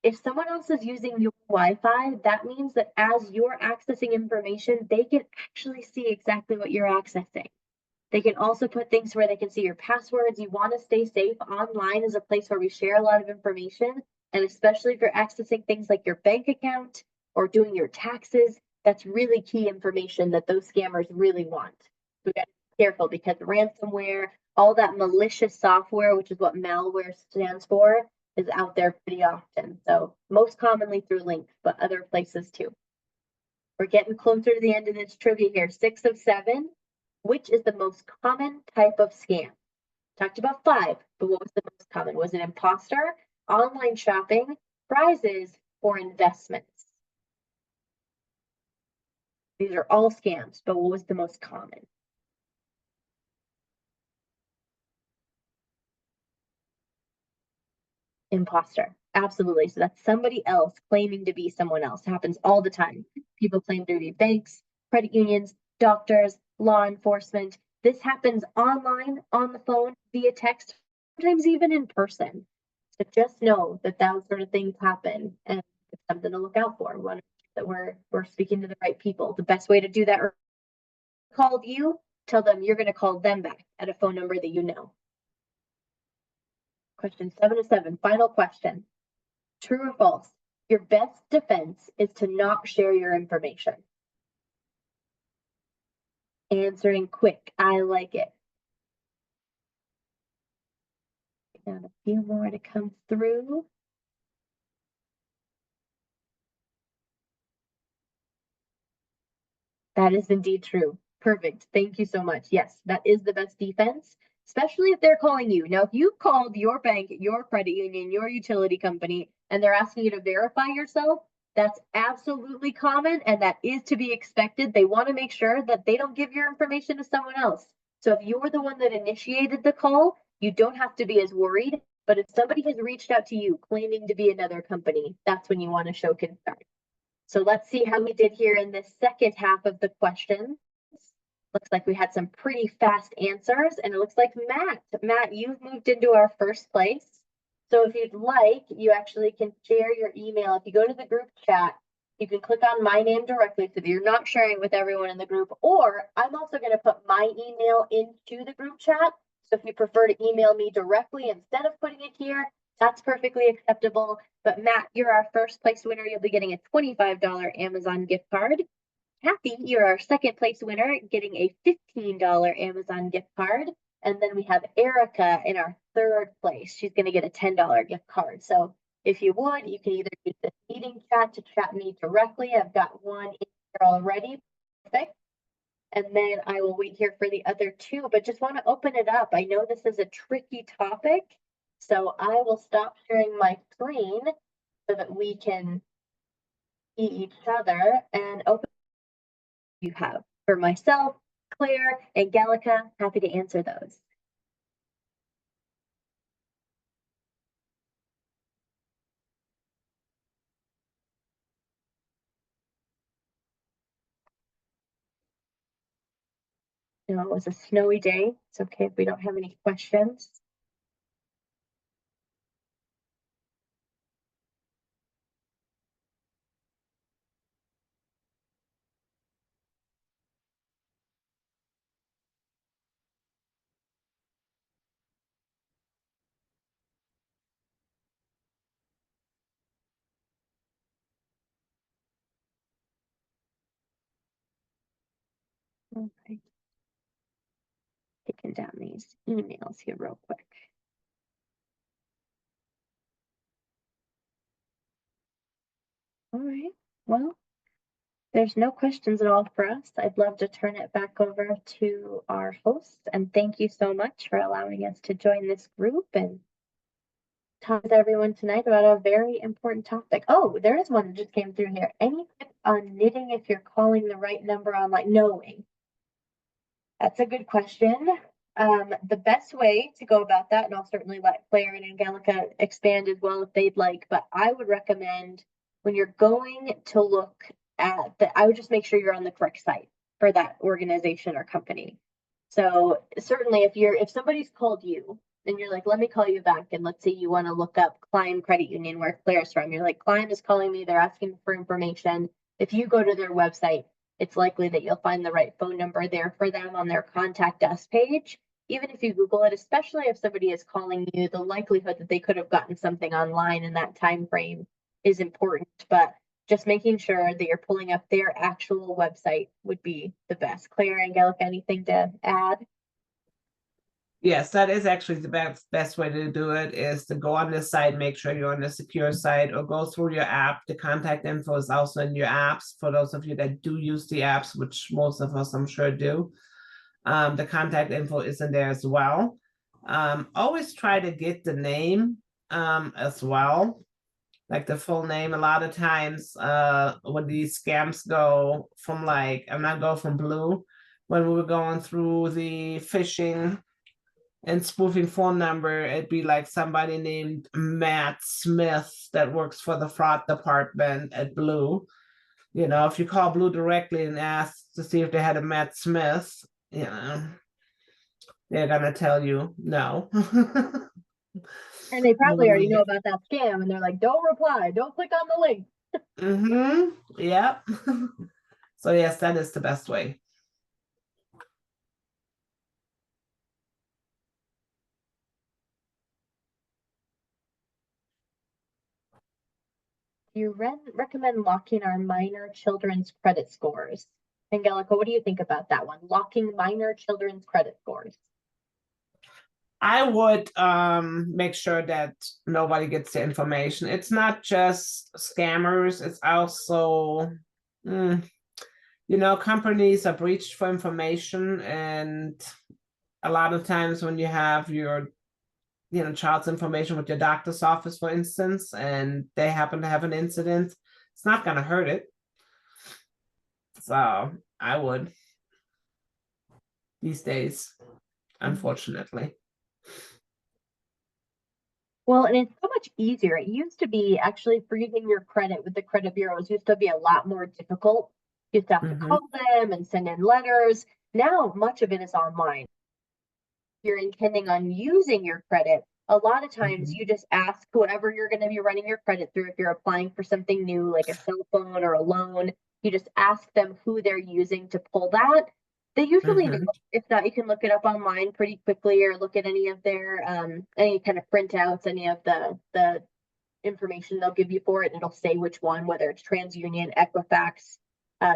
If someone else is using your Wi-Fi, that means that as you're accessing information, they can actually see exactly what you're accessing. They can also put things where they can see your passwords. You want to stay safe. Online is a place where we share a lot of information. And especially if you're accessing things like your bank account or doing your taxes, that's really key information that those scammers really want. So we got to be careful because ransomware, all that malicious software, which is what malware stands for, is out there pretty often. So most commonly through links, but other places too. We're getting closer to the end of this trivia here. 6 of 7. Which is the most common type of scam? Talked about 5, but what was the most common? Was it imposter, online shopping, prizes, or investments? These are all scams, but what was the most common? Imposter. Absolutely. So that's somebody else claiming to be someone else. It happens all the time. People claim to be banks, credit unions, doctors, law enforcement. This happens online, on the phone, via text, sometimes even in person. So just know that those sort of things happen and it's something to look out for. We want to make sure that we're speaking to the right people. The best way to do that, called you, tell them you're going to call them back at a phone number that you know. Question 7 of 7, final question. True or false? Your best defense is to not share your information. Answering quick. I like it. Got a few more to come through. That is indeed true. Perfect. Thank you so much. Yes, that is the best defense, especially if they're calling you. Now, if you called your bank, your credit union, your utility company, and they're asking you to verify yourself, that's absolutely common and that is to be expected. They want to make sure that they don't give your information to someone else. So if you're the one that initiated the call, you don't have to be as worried. But if somebody has reached out to you claiming to be another company, that's when you want to show concern. So let's see how we did here in the second half of the questions. Looks like we had some pretty fast answers, and it looks like Matt, you've moved into our first place. So if you'd like, you actually can share your email. If you go to the group chat, you can click on my name directly so that you're not sharing with everyone in the group, or I'm also going to put my email into the group chat. So if you prefer to email me directly instead of putting it here, that's perfectly acceptable. But Matt, you're our first place winner. You'll be getting a $25 Amazon gift card. Kathy, you're our second place winner, getting a $15 Amazon gift card. And then we have Erica in our third place. She's going to get a $10 gift card. So if you would, you can either use the meeting chat to chat me directly. I've got one in here already. Perfect. And then I will wait here for the other two, but just want to open it up. I know this is a tricky topic, so I will stop sharing my screen so that we can see each other and open you have for myself, Claire, and Gallica. Happy to answer those. You know, it was a snowy day. It's okay if we don't have any questions. Okay. Taking down these emails here real quick. All right, well, there's no questions at all for us. I'd love to turn it back over to our host, and thank you so much for allowing us to join this group and talk with everyone tonight about a very important topic. Oh, there is one that just came through here. Any tips on knitting if you're calling the right number online? Knowing. That's a good question. The best way to go about that, and I'll certainly let Claire and Angelica expand as well if they'd like, but I would recommend when you're going to look at that, I would just make sure you're on the correct site for that organization or company. So certainly if somebody's called you and you're like, let me call you back, and let's say you want to look up Klein Credit Union where Claire's from, you're like, Klein is calling me, they're asking for information. If you go to their website, it's likely that you'll find the right phone number there for them on their contact us page. Even if you Google it, especially if somebody is calling you, the likelihood that they could have gotten something online in that time frame is important. But just making sure that you're pulling up their actual website would be the best. Claire, Angelica, anything to add? Yes, that is actually the best way to do it, is to go on this site, make sure you're on the secure site, or go through your app. The contact info is also in your apps. For those of you that do use the apps, which most of us I'm sure do, the contact info is in there as well. Always try to get the name as well, like the full name. A lot of times when these scams go from, like, I'm not going from Blue, when we were going through the phishing and spoofing phone number, it'd be like somebody named Matt Smith that works for the fraud department at Blue. You know, if you call Blue directly and ask to see if they had a Matt Smith, you know, they're gonna tell you no. And they probably already know about that scam and they're like, don't reply, don't click on the link. Mm-hmm. Yep. So yes, that is the best way. You recommend locking our minor children's credit scores. Angelica, what do you think about that one? Locking minor children's credit scores. I would make sure that nobody gets the information. It's not just scammers, it's also, you know, companies are breached for information, and a lot of times when you have your, you know, child's information with your doctor's office, for instance, and they happen to have an incident, it's not going to hurt it. So I would, these days, unfortunately. Well, and it's so much easier. It used to be actually freezing your credit with the credit bureaus used to be a lot more difficult. You used to have to Mhm. call them and send in letters. Now, much of it is online. If you're intending on using your credit, a lot of times Mhm. you just ask whoever you're going to be running your credit through. If you're applying for something new, like a cell phone or a loan, you just ask them who they're using to pull that. They usually know. Mhm. If not, you can look it up online pretty quickly or look at any of their any kind of printouts, any of the information they'll give you for it, and it'll say which one, whether it's TransUnion, Equifax,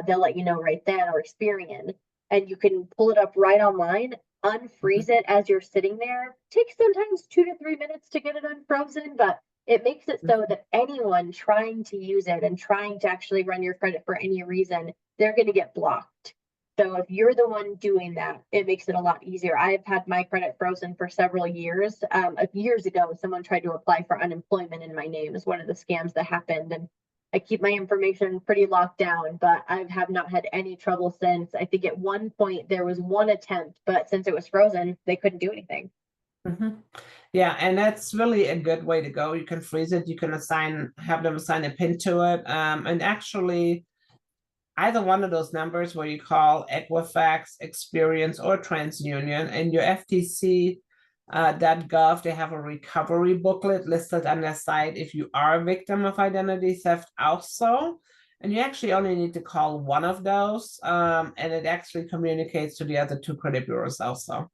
they'll let you know right then, or Experian, and you can pull it up right online, unfreeze it as you're sitting there. Takes sometimes 2 to 3 minutes to get it unfrozen, but it makes it so that anyone trying to use it and trying to actually run your credit for any reason, they're going to get blocked. So if you're the one doing that, it makes it a lot easier. I've had my credit frozen for several years. Years ago, someone tried to apply for unemployment in my name is one of the scams that happened. And I keep my information pretty locked down, but I have not had any trouble since. I think at one point there was one attempt, but since it was frozen, they couldn't do anything. Mhm. Yeah, and that's really a good way to go. You can freeze it, you can have them assign a pin to it. And actually, either one of those numbers where you call Equifax, Experience, or TransUnion, and your FTC.gov, they have a recovery booklet listed on their site if you are a victim of identity theft also. And you actually only need to call one of those, and it actually communicates to the other two credit bureaus also.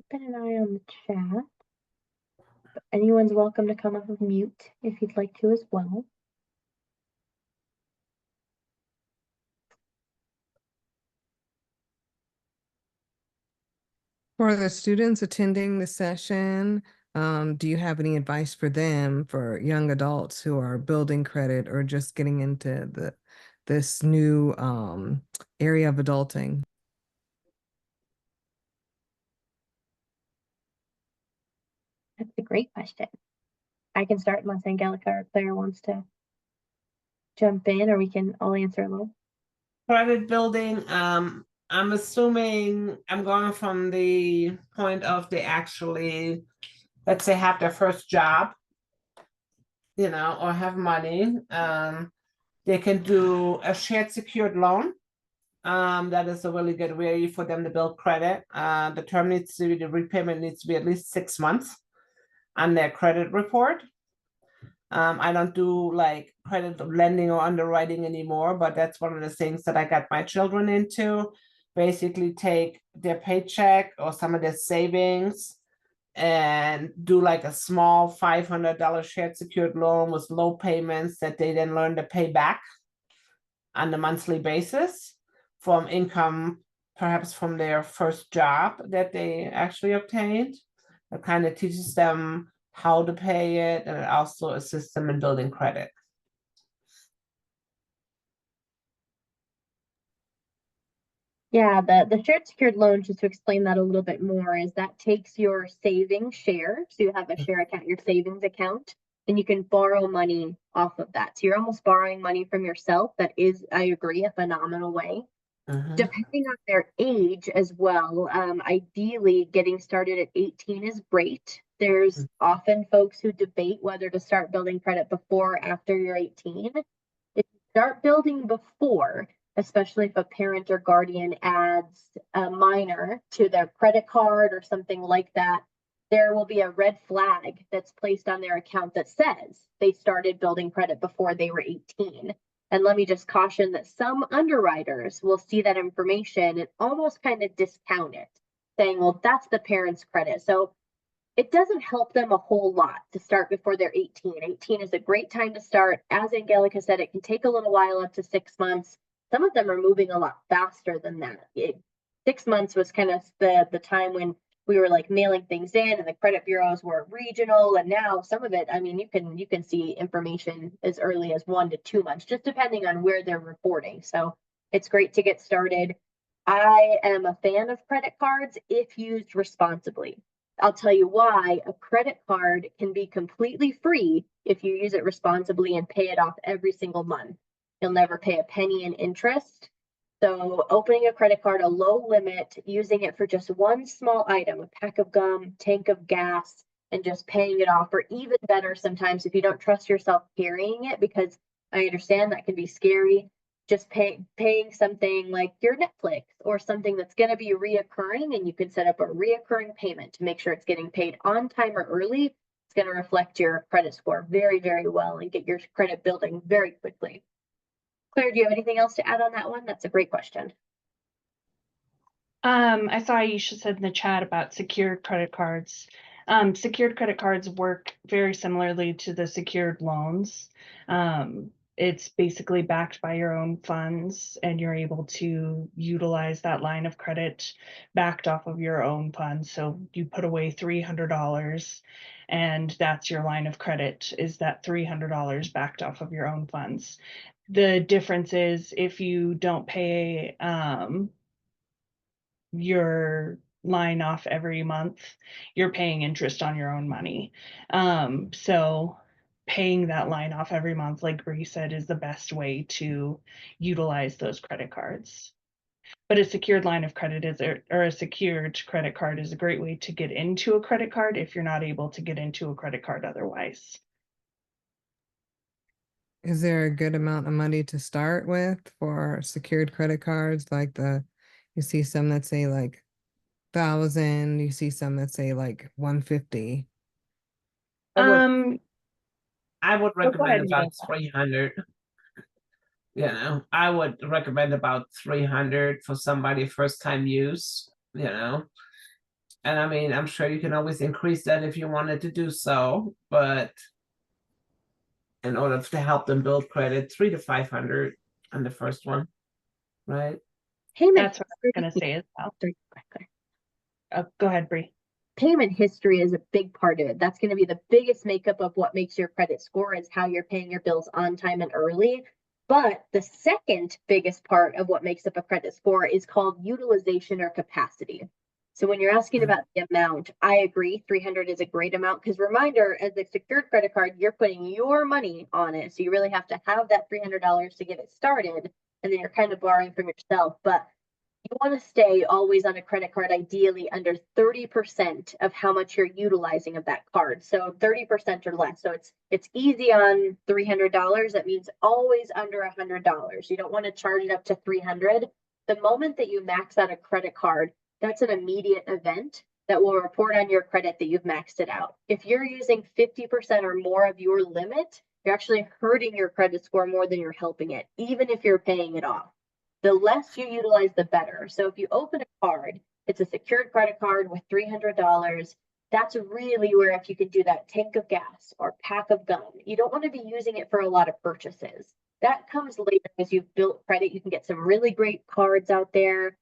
Keep an eye on the chat. Anyone's welcome to come off of mute if you'd like to as well. For the students attending the session, do you have any advice for them, for young adults who are building credit or just getting into this new area of adulting? That's a great question. I can start unless Angelica or Claire wants to jump in, or we can all answer a little. Credit building, I'm assuming I'm going from the point of they actually, let's say, have their first job, or have money. They can do a shared secured loan. That is a really good way for them to build credit. The repayment needs to be at least 6 months on their credit report. I don't do like credit lending or underwriting anymore, but that's one of the things that I got my children into. Basically, take their paycheck or some of their savings and do like a small $500 shared secured loan with low payments that they then learn to pay back on a monthly basis from income, perhaps from their first job that they actually obtained. It kind of teaches them how to pay it, and it also assists them in building credit. Yeah, the shared secured loan, just to explain that a little bit more, is that takes your savings share. So you have a share account, your savings account, and you can borrow money off of that. So you're almost borrowing money from yourself. That is, I agree, a phenomenal way. Depending on their age as well, ideally getting started at 18 is great. There's often folks who debate whether to start building credit before or after you're 18. If you start building before, especially if a parent or guardian adds a minor to their credit card or something like that, there will be a red flag that's placed on their account that says they started building credit before they were 18. And let me just caution that some underwriters will see that information and almost kind of discount it, saying, well, that's the parent's credit. So it doesn't help them a whole lot to start before they're 18. 18 is a great time to start. As Angelica said, it can take a little while, up to 6 months. Some of them are moving a lot faster than that. 6 months was kind of the time when we were like mailing things in and the credit bureaus were regional. And now some of it, I mean, you can see information as early as 1 to 2 months, just depending on where they're reporting. So it's great to get started. I am a fan of credit cards if used responsibly. I'll tell you why. A credit card can be completely free if you use it responsibly and pay it off every single month. You'll never pay a penny in interest. So opening a credit card, a low limit, using it for just one small item, a pack of gum, tank of gas, and just paying it off, or even better, sometimes if you don't trust yourself carrying it, because I understand that can be scary, just paying something like your Netflix or something that's going to be reoccurring, and you can set up a reoccurring payment to make sure it's getting paid on time or early. It's going to reflect your credit score very, very well and get your credit building very quickly. Claire, do you have anything else to add on that one? That's a great question. I saw Aisha said in the chat about secured credit cards. Secured credit cards work very similarly to the secured loans. It's basically backed by your own funds, and you're able to utilize that line of credit backed off of your own funds. So you put away $300, and that's your line of credit, is that $300 backed off of your own funds. The difference is if you don't pay your line off every month, you're paying interest on your own money. So paying that line off every month, like Bree said, is the best way to utilize those credit cards. But a secured line of credit or a secured credit card is a great way to get into a credit card if you're not able to get into a credit card otherwise. Is there a good amount of money to start with for secured credit cards? Like you see some that say like 1,000, you see some that say like 150. I would go ahead, recommend about Melissa. 300. I would recommend about 300 for somebody first time use, And I mean, I'm sure you can always increase that if you wanted to do so, but in order to help them build credit, 300 to 500 on the first one, right? Payment That's what I was going to say as well. Go ahead, Bree. Payment history is a big part of it. That's going to be the biggest makeup of what makes your credit score, is how you're paying your bills on time and early. But the second biggest part of what makes up a credit score is called utilization or capacity. So when you're asking about the amount, I agree 300 is a great amount, because reminder, as a secured credit card, you're putting your money on it. So you really have to have that $300 to get it started, and then you're kind of borrowing from yourself. But you want to stay always on a credit card, ideally under 30% of how much you're utilizing of that card. So 30% or less. So it's easy on $300. That means always under $100. You don't want to charge it up to 300. The moment that you max out a credit card, that's an immediate event that will report on your credit that you've maxed it out. If you're using 50% or more of your limit, you're actually hurting your credit score more than you're helping it, even if you're paying it off. The less you utilize, the better. So if you open a card, it's a secured credit card with $300. That's really where, if you can do that tank of gas or pack of gum, you don't want to be using it for a lot of purchases. That comes later as you've built credit. You can get some really great cards out there.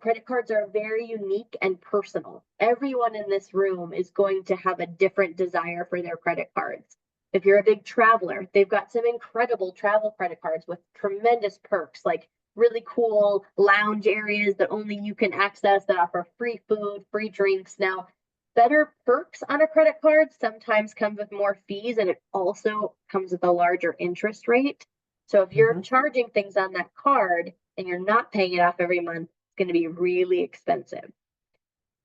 Credit cards are very unique and personal. Everyone in this room is going to have a different desire for their credit cards. If you're a big traveler, they've got some incredible travel credit cards with tremendous perks, like really cool lounge areas that only you can access, that offer free food, free drinks. Now, better perks on a credit card sometimes come with more fees, and it also comes with a larger interest rate. So if you're charging things on that card and you're not paying it off every month, it's going to be really expensive.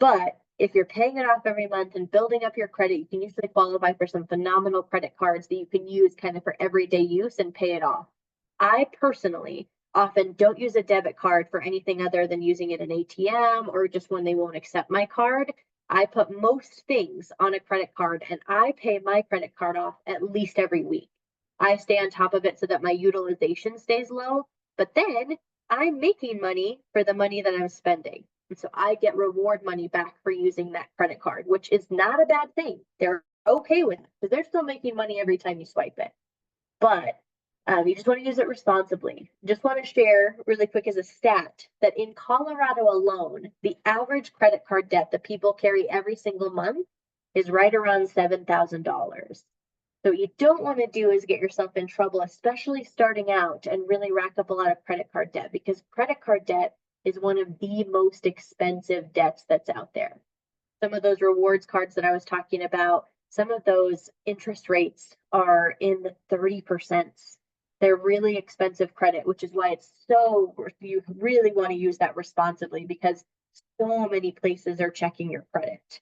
But if you're paying it off every month and building up your credit, you can usually qualify for some phenomenal credit cards that you can use kind of for everyday use and pay it off. I personally often don't use a debit card for anything other than using it in ATM or just when they won't accept my card. I put most things on a credit card, and I pay my credit card off at least every week. I stay on top of it so that my utilization stays low, but then I'm making money for the money that I'm spending. And so I get reward money back for using that credit card, which is not a bad thing. They're okay with it because they're still making money every time you swipe it. But you just want to use it responsibly. Just want to share really quick as a stat that in Colorado alone, the average credit card debt that people carry every single month is right around $7,000. So what you don't want to do is get yourself in trouble, especially starting out, and really rack up a lot of credit card debt, because credit card debt is one of the most expensive debts that's out there. Some of those rewards cards that I was talking about, some of those interest rates are in the 30%. They're really expensive credit, which is why it's so, you really want to use that responsibly because so many places are checking your credit.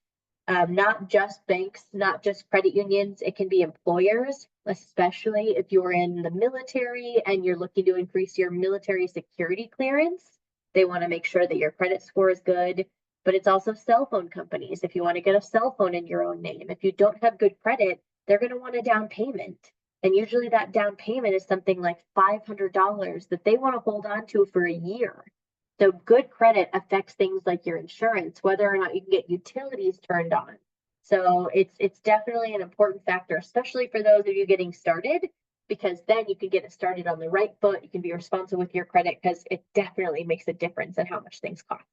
Not just banks, not just credit unions, it can be employers, especially if you're in the military and you're looking to increase your military security clearance. They want to make sure that your credit score is good, but it's also cell phone companies. If you want to get a cell phone in your own name, if you don't have good credit, they're going to want a down payment. And usually that down payment is something like $500 that they want to hold on to for a year. So good credit affects things like your insurance, whether or not you can get utilities turned on. So it's definitely an important factor, especially for those of you getting started, because then you can get it started on the right foot. You can be responsible with your credit because it definitely makes a difference in how much things cost.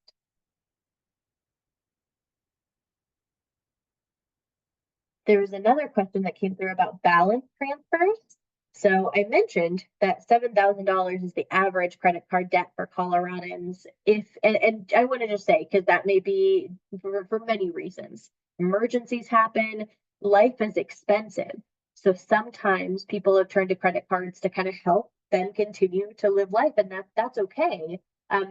There was another question that came through about balance transfers. So I mentioned that $7,000 is the average credit card debt for Coloradans. And I want to just say, because that may be for many reasons. Emergencies happen, life is expensive. So sometimes people have turned to credit cards to kind of help them continue to live life, and that's okay.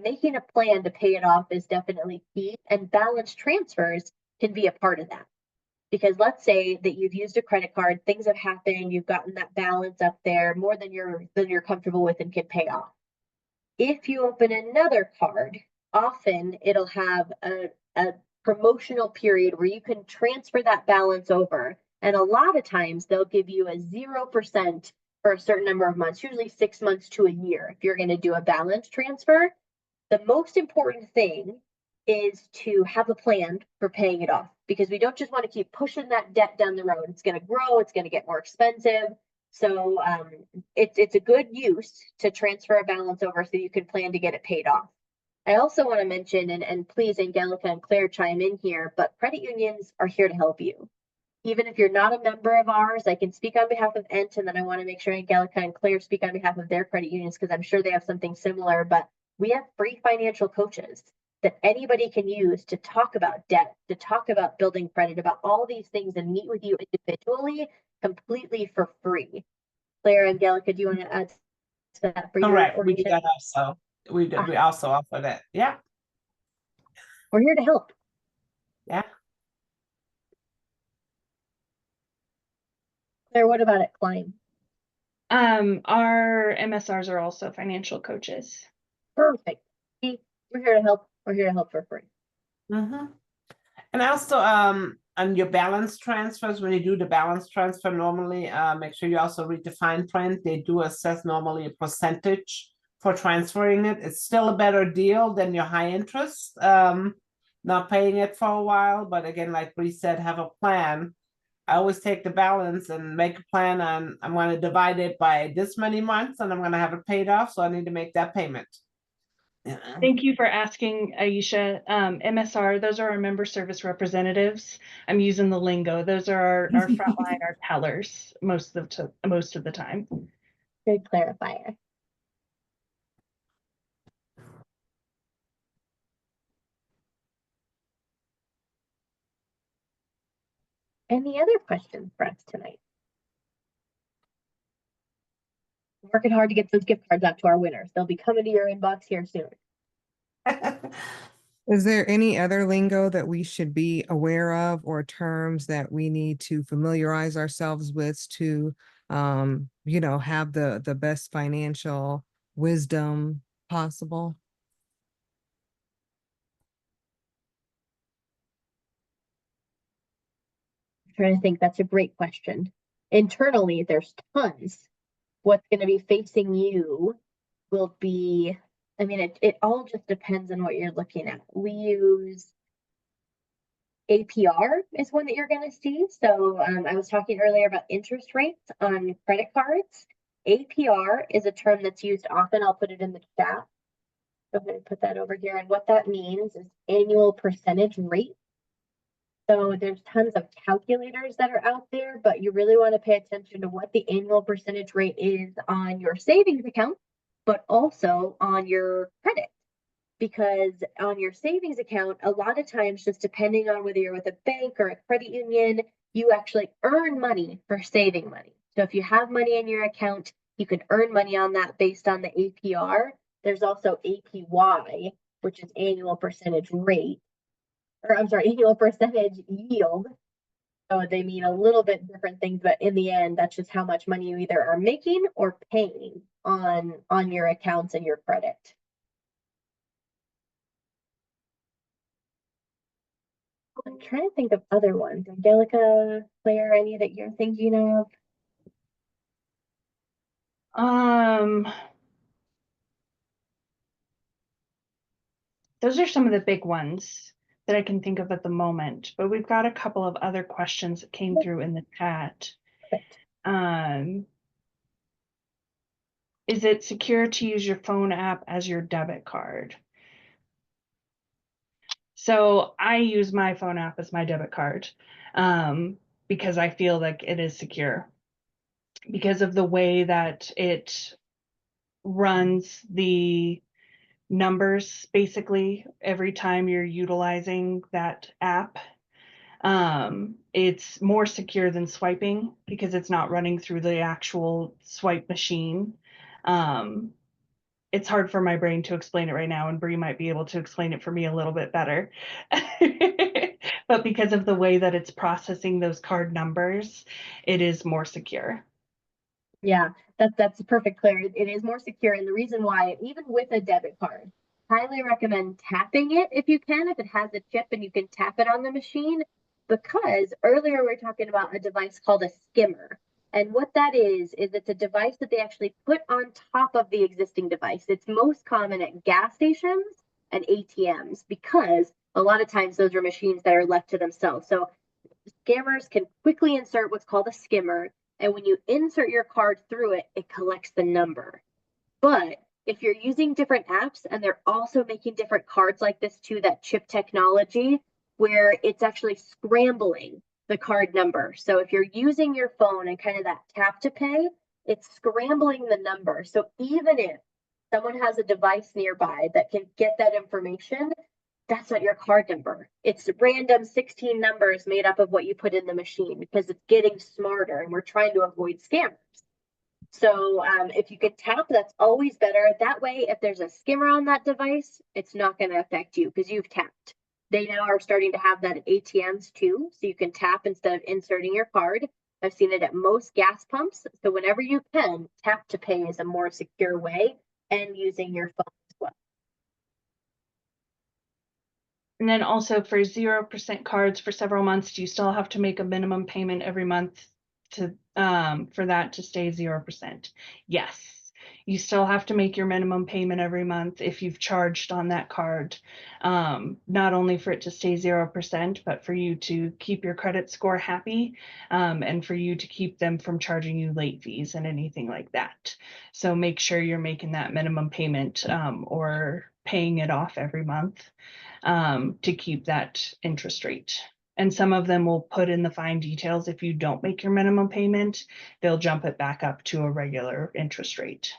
Making a plan to pay it off is definitely key, and balance transfers can be a part of that. Because let's say that you've used a credit card, things have happened, you've gotten that balance up there more than you're comfortable with and can pay off. If you open another card, often it'll have a promotional period where you can transfer that balance over. And a lot of times they'll give you a 0% for a certain number of months, usually 6 months to a year, if you're going to do a balance transfer. The most important thing is to have a plan for paying it off, because we don't just want to keep pushing that debt down the road. It's going to grow, it's going to get more expensive. So it's a good use to transfer a balance over so you can plan to get it paid off. I also want to mention, and please, Angelica and Claire, chime in here, but credit unions are here to help you. Even if you're not a member of ours, I can speak on behalf of ENT, and then I want to make sure Angelica and Claire speak on behalf of their credit unions, because I'm sure they have something similar, but we have free financial coaches that anybody can use to talk about debt, to talk about building credit, about all these things, and meet with you individually completely for free. Claire, Angelica, do you want to add to that for Correct. your We do organization? that also. We also offer that. Yeah. We're here to help. Yeah. Claire, what about at Klein? Our MSRs are also financial coaches. Perfect. See, we're here to help. We're here to help for free. Mm-hmm. And also, on your balance transfers, when you do the balance transfer, normally, make sure you also read the fine print. They do assess normally a percentage for transferring it. It's still a better deal than your high interest, not paying it for a while. But again, like Bree said, have a plan. I always take the balance and make a plan on, I'm going to divide it by this many months and I'm going to have it paid off. So I need to make that payment. Yeah. Thank you for asking, Aisha. MSR, those are our member service representatives. I'm using the lingo. Those are our frontline, our tellers most of the time. Good clarifier. Any other questions for us tonight? Working hard to get those gift cards out to our winners. They'll be coming to your inbox here soon. Is there any other lingo that we should be aware of, or terms that we need to familiarize ourselves with to, have the best financial wisdom possible? I'm trying to think. That's a great question. Internally, there's tons. What's going to be facing you will be, I mean, it all just depends on what you're looking at. We use APR is one that you're going to see. So I was talking earlier about interest rates on credit cards. APR is a term that's used often. I'll put it in the chat. Go ahead and put that over here. And what that means is annual percentage rate. So there's tons of calculators that are out there, but you really want to pay attention to what the annual percentage rate is on your savings account, but also on your credit. Because on your savings account, a lot of times, just depending on whether you're with a bank or a credit union, you actually earn money for saving money. So if you have money in your account, You can earn money on that based on the APR. There's also APY, which is annual percentage rate, or I'm sorry, annual percentage yield. So they mean a little bit different things, but in the end, that's just how much money you either are making or paying on your accounts and your credit. I'm trying to think of other ones. Angelica, Claire, any that you're thinking of? Those are some of the big ones that I can think of at the moment, but we've got a couple of other questions that came through in the chat. Perfect. Is it secure to use your phone app as your debit card? So I use my phone app as my debit card because I feel like it is secure because of the way that it runs the numbers basically every time you're utilizing that app. It's more secure than swiping because it's not running through the actual swipe machine. It's hard for my brain to explain it right now, and Bree might be able to explain it for me a little bit better. But because of the way that it's processing those card numbers, it is more secure. Yeah, that's perfect, Claire. It is more secure, and the reason why, even with a debit card, highly recommend tapping it if you can, if it has a chip and you can tap it on the machine, because earlier we were talking about a device called a skimmer. And what that is it's a device that they actually put on top of the existing device. It's most common at gas stations and ATMs because a lot of times those are machines that are left to themselves. So scammers can quickly insert what's called a skimmer. And when you insert your card through it, it collects the number. But if you're using different apps and they're also making different cards like this too, that chip technology, where it's actually scrambling the card number. So if you're using your phone and kind of that tap to pay, it's scrambling the number. So even if someone has a device nearby that can get that information, that's not your card number. It's random 16 numbers made up of what you put in the machine because it's getting smarter and we're trying to avoid scammers. So if you can tap, that's always better. That way, if there's a skimmer on that device, it's not going to affect you because you've tapped. They now are starting to have that at ATMs too. So you can tap instead of inserting your card. I've seen it at most gas pumps. So whenever you can, tap to pay is a more secure way and using your phone as well. And then also for 0% cards for several months, do you still have to make a minimum payment every month to for that to stay 0%? Yes, you still have to make your minimum payment every month if you've charged on that card, not only for it to stay 0%, but for you to keep your credit score happy and for you to keep them from charging you late fees and anything like that. So make sure you're making that minimum payment or paying it off every month to keep that interest rate. And some of them will put in the fine details. If you don't make your minimum payment, they'll jump it back up to a regular interest rate.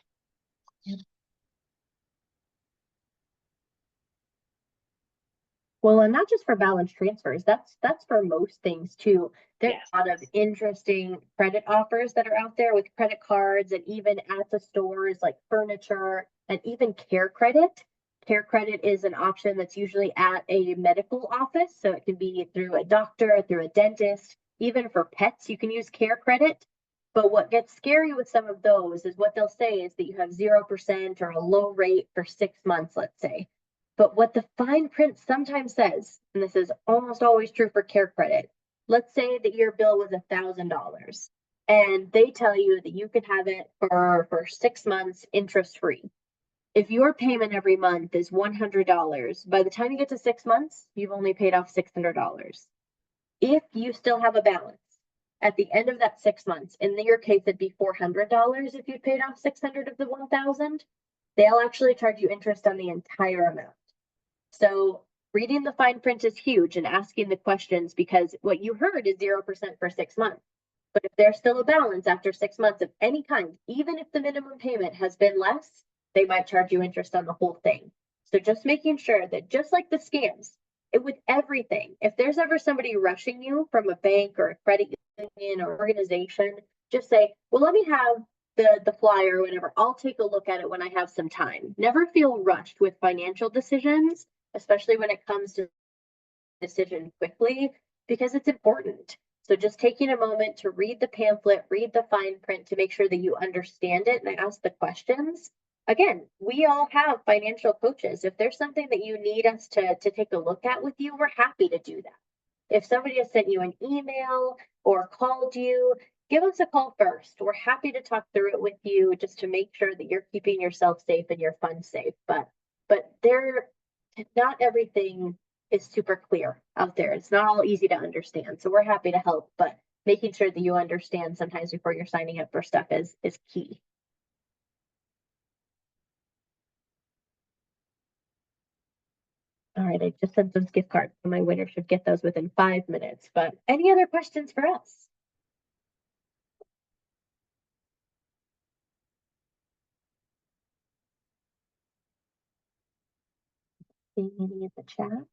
Well, and not just for balance transfers, that's for most things too. There's Yes. a lot of interesting credit offers that are out there with credit cards and even at the stores like furniture and even Care Credit. Care Credit is an option that's usually at a medical office. So it can be through a doctor, through a dentist, even for pets, you can use Care Credit. But what gets scary with some of those is what they'll say is that you have 0% or a low rate for 6 months, let's say. But what the fine print sometimes says, and this is almost always true for Care Credit, let's say that your bill was $1,000 and they tell you that you can have it for 6 months interest free. If your payment every month is $100, by the time you get to 6 months, you've only paid off $600. If you still have a balance at the end of that 6 months, in your case, it'd be $400 if you paid off 600 of the 1,000, they'll actually charge you interest on the entire amount. So reading the fine print is huge and asking the questions because what you heard is 0% for 6 months. But if there's still a balance after 6 months of any kind, even if the minimum payment has been less, they might charge you interest on the whole thing. So just making sure that just like the scams, with everything, if there's ever somebody rushing you from a bank or a credit union or organization, just say, well, let me have the flyer or whatever. I'll take a look at it when I have some time. Never feel rushed with financial decisions, especially when it comes to decision quickly, because it's important. So just taking a moment to read the pamphlet, read the fine print to make sure that you understand it and ask the questions. Again, we all have financial coaches. If there's something that you need us to take a look at with you, we're happy to do that. If somebody has sent you an email or called you, give us a call first. We're happy to talk through it with you just to make sure that you're keeping yourself safe and your funds safe. But there, not everything is super clear out there. It's not all easy to understand. So we're happy to help, but making sure that you understand sometimes before you're signing up for stuff is key. All right, I just sent those gift cards, so my winner should get those within 5 minutes. But any other questions for us? Seeing any in the chat?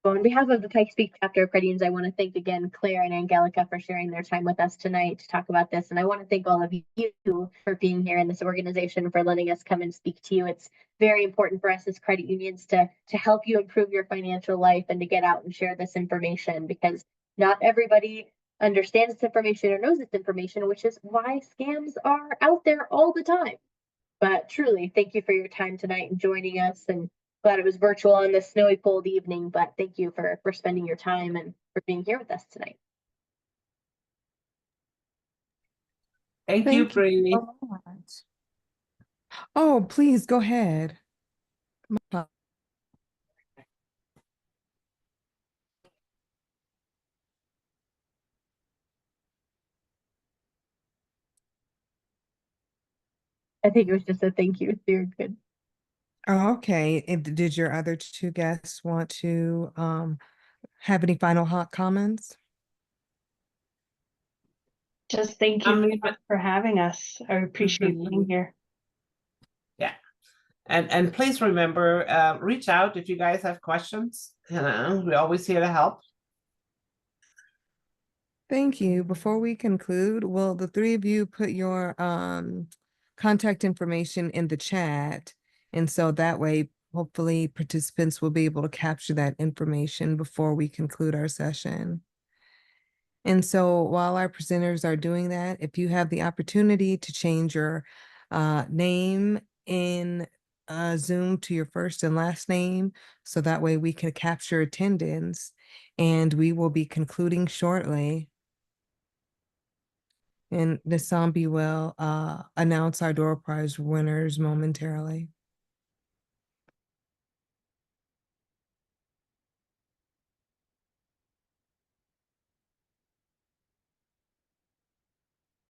So on behalf of the Pikes Peak chapter of Credit Unions, I want to thank again Claire and Angelica for sharing their time with us tonight to talk about this. And I want to thank all of you for being here in this organization, for letting us come and speak to you. It's very important for us as credit unions to help you improve your financial life and to get out and share this information, because not everybody understands this information or knows this information, which is why scams are out there all the time. But truly, thank you for your time tonight and joining us, and glad it was virtual on this snowy, cold evening, but thank you for spending your time and for being here with us tonight. Thank you, Thank you Bree. so much. Oh, please go ahead. I think it was just a thank you. You're good. Oh, okay. Did your other two guests want to have any final hot comments? Just thank you mean, for having us. I appreciate being here. Yeah. And please remember, reach out if you guys have questions. We're always here to help. Thank you. Before we conclude, will the three of you put your contact information in the chat? And so that way, hopefully participants will be able to capture that information before we conclude our session. And so while our presenters are doing that, if you have the opportunity to change your name in Zoom to your first and last name, so that way we can capture attendance, and we will be concluding shortly. And Nisambi will announce our door prize winners momentarily.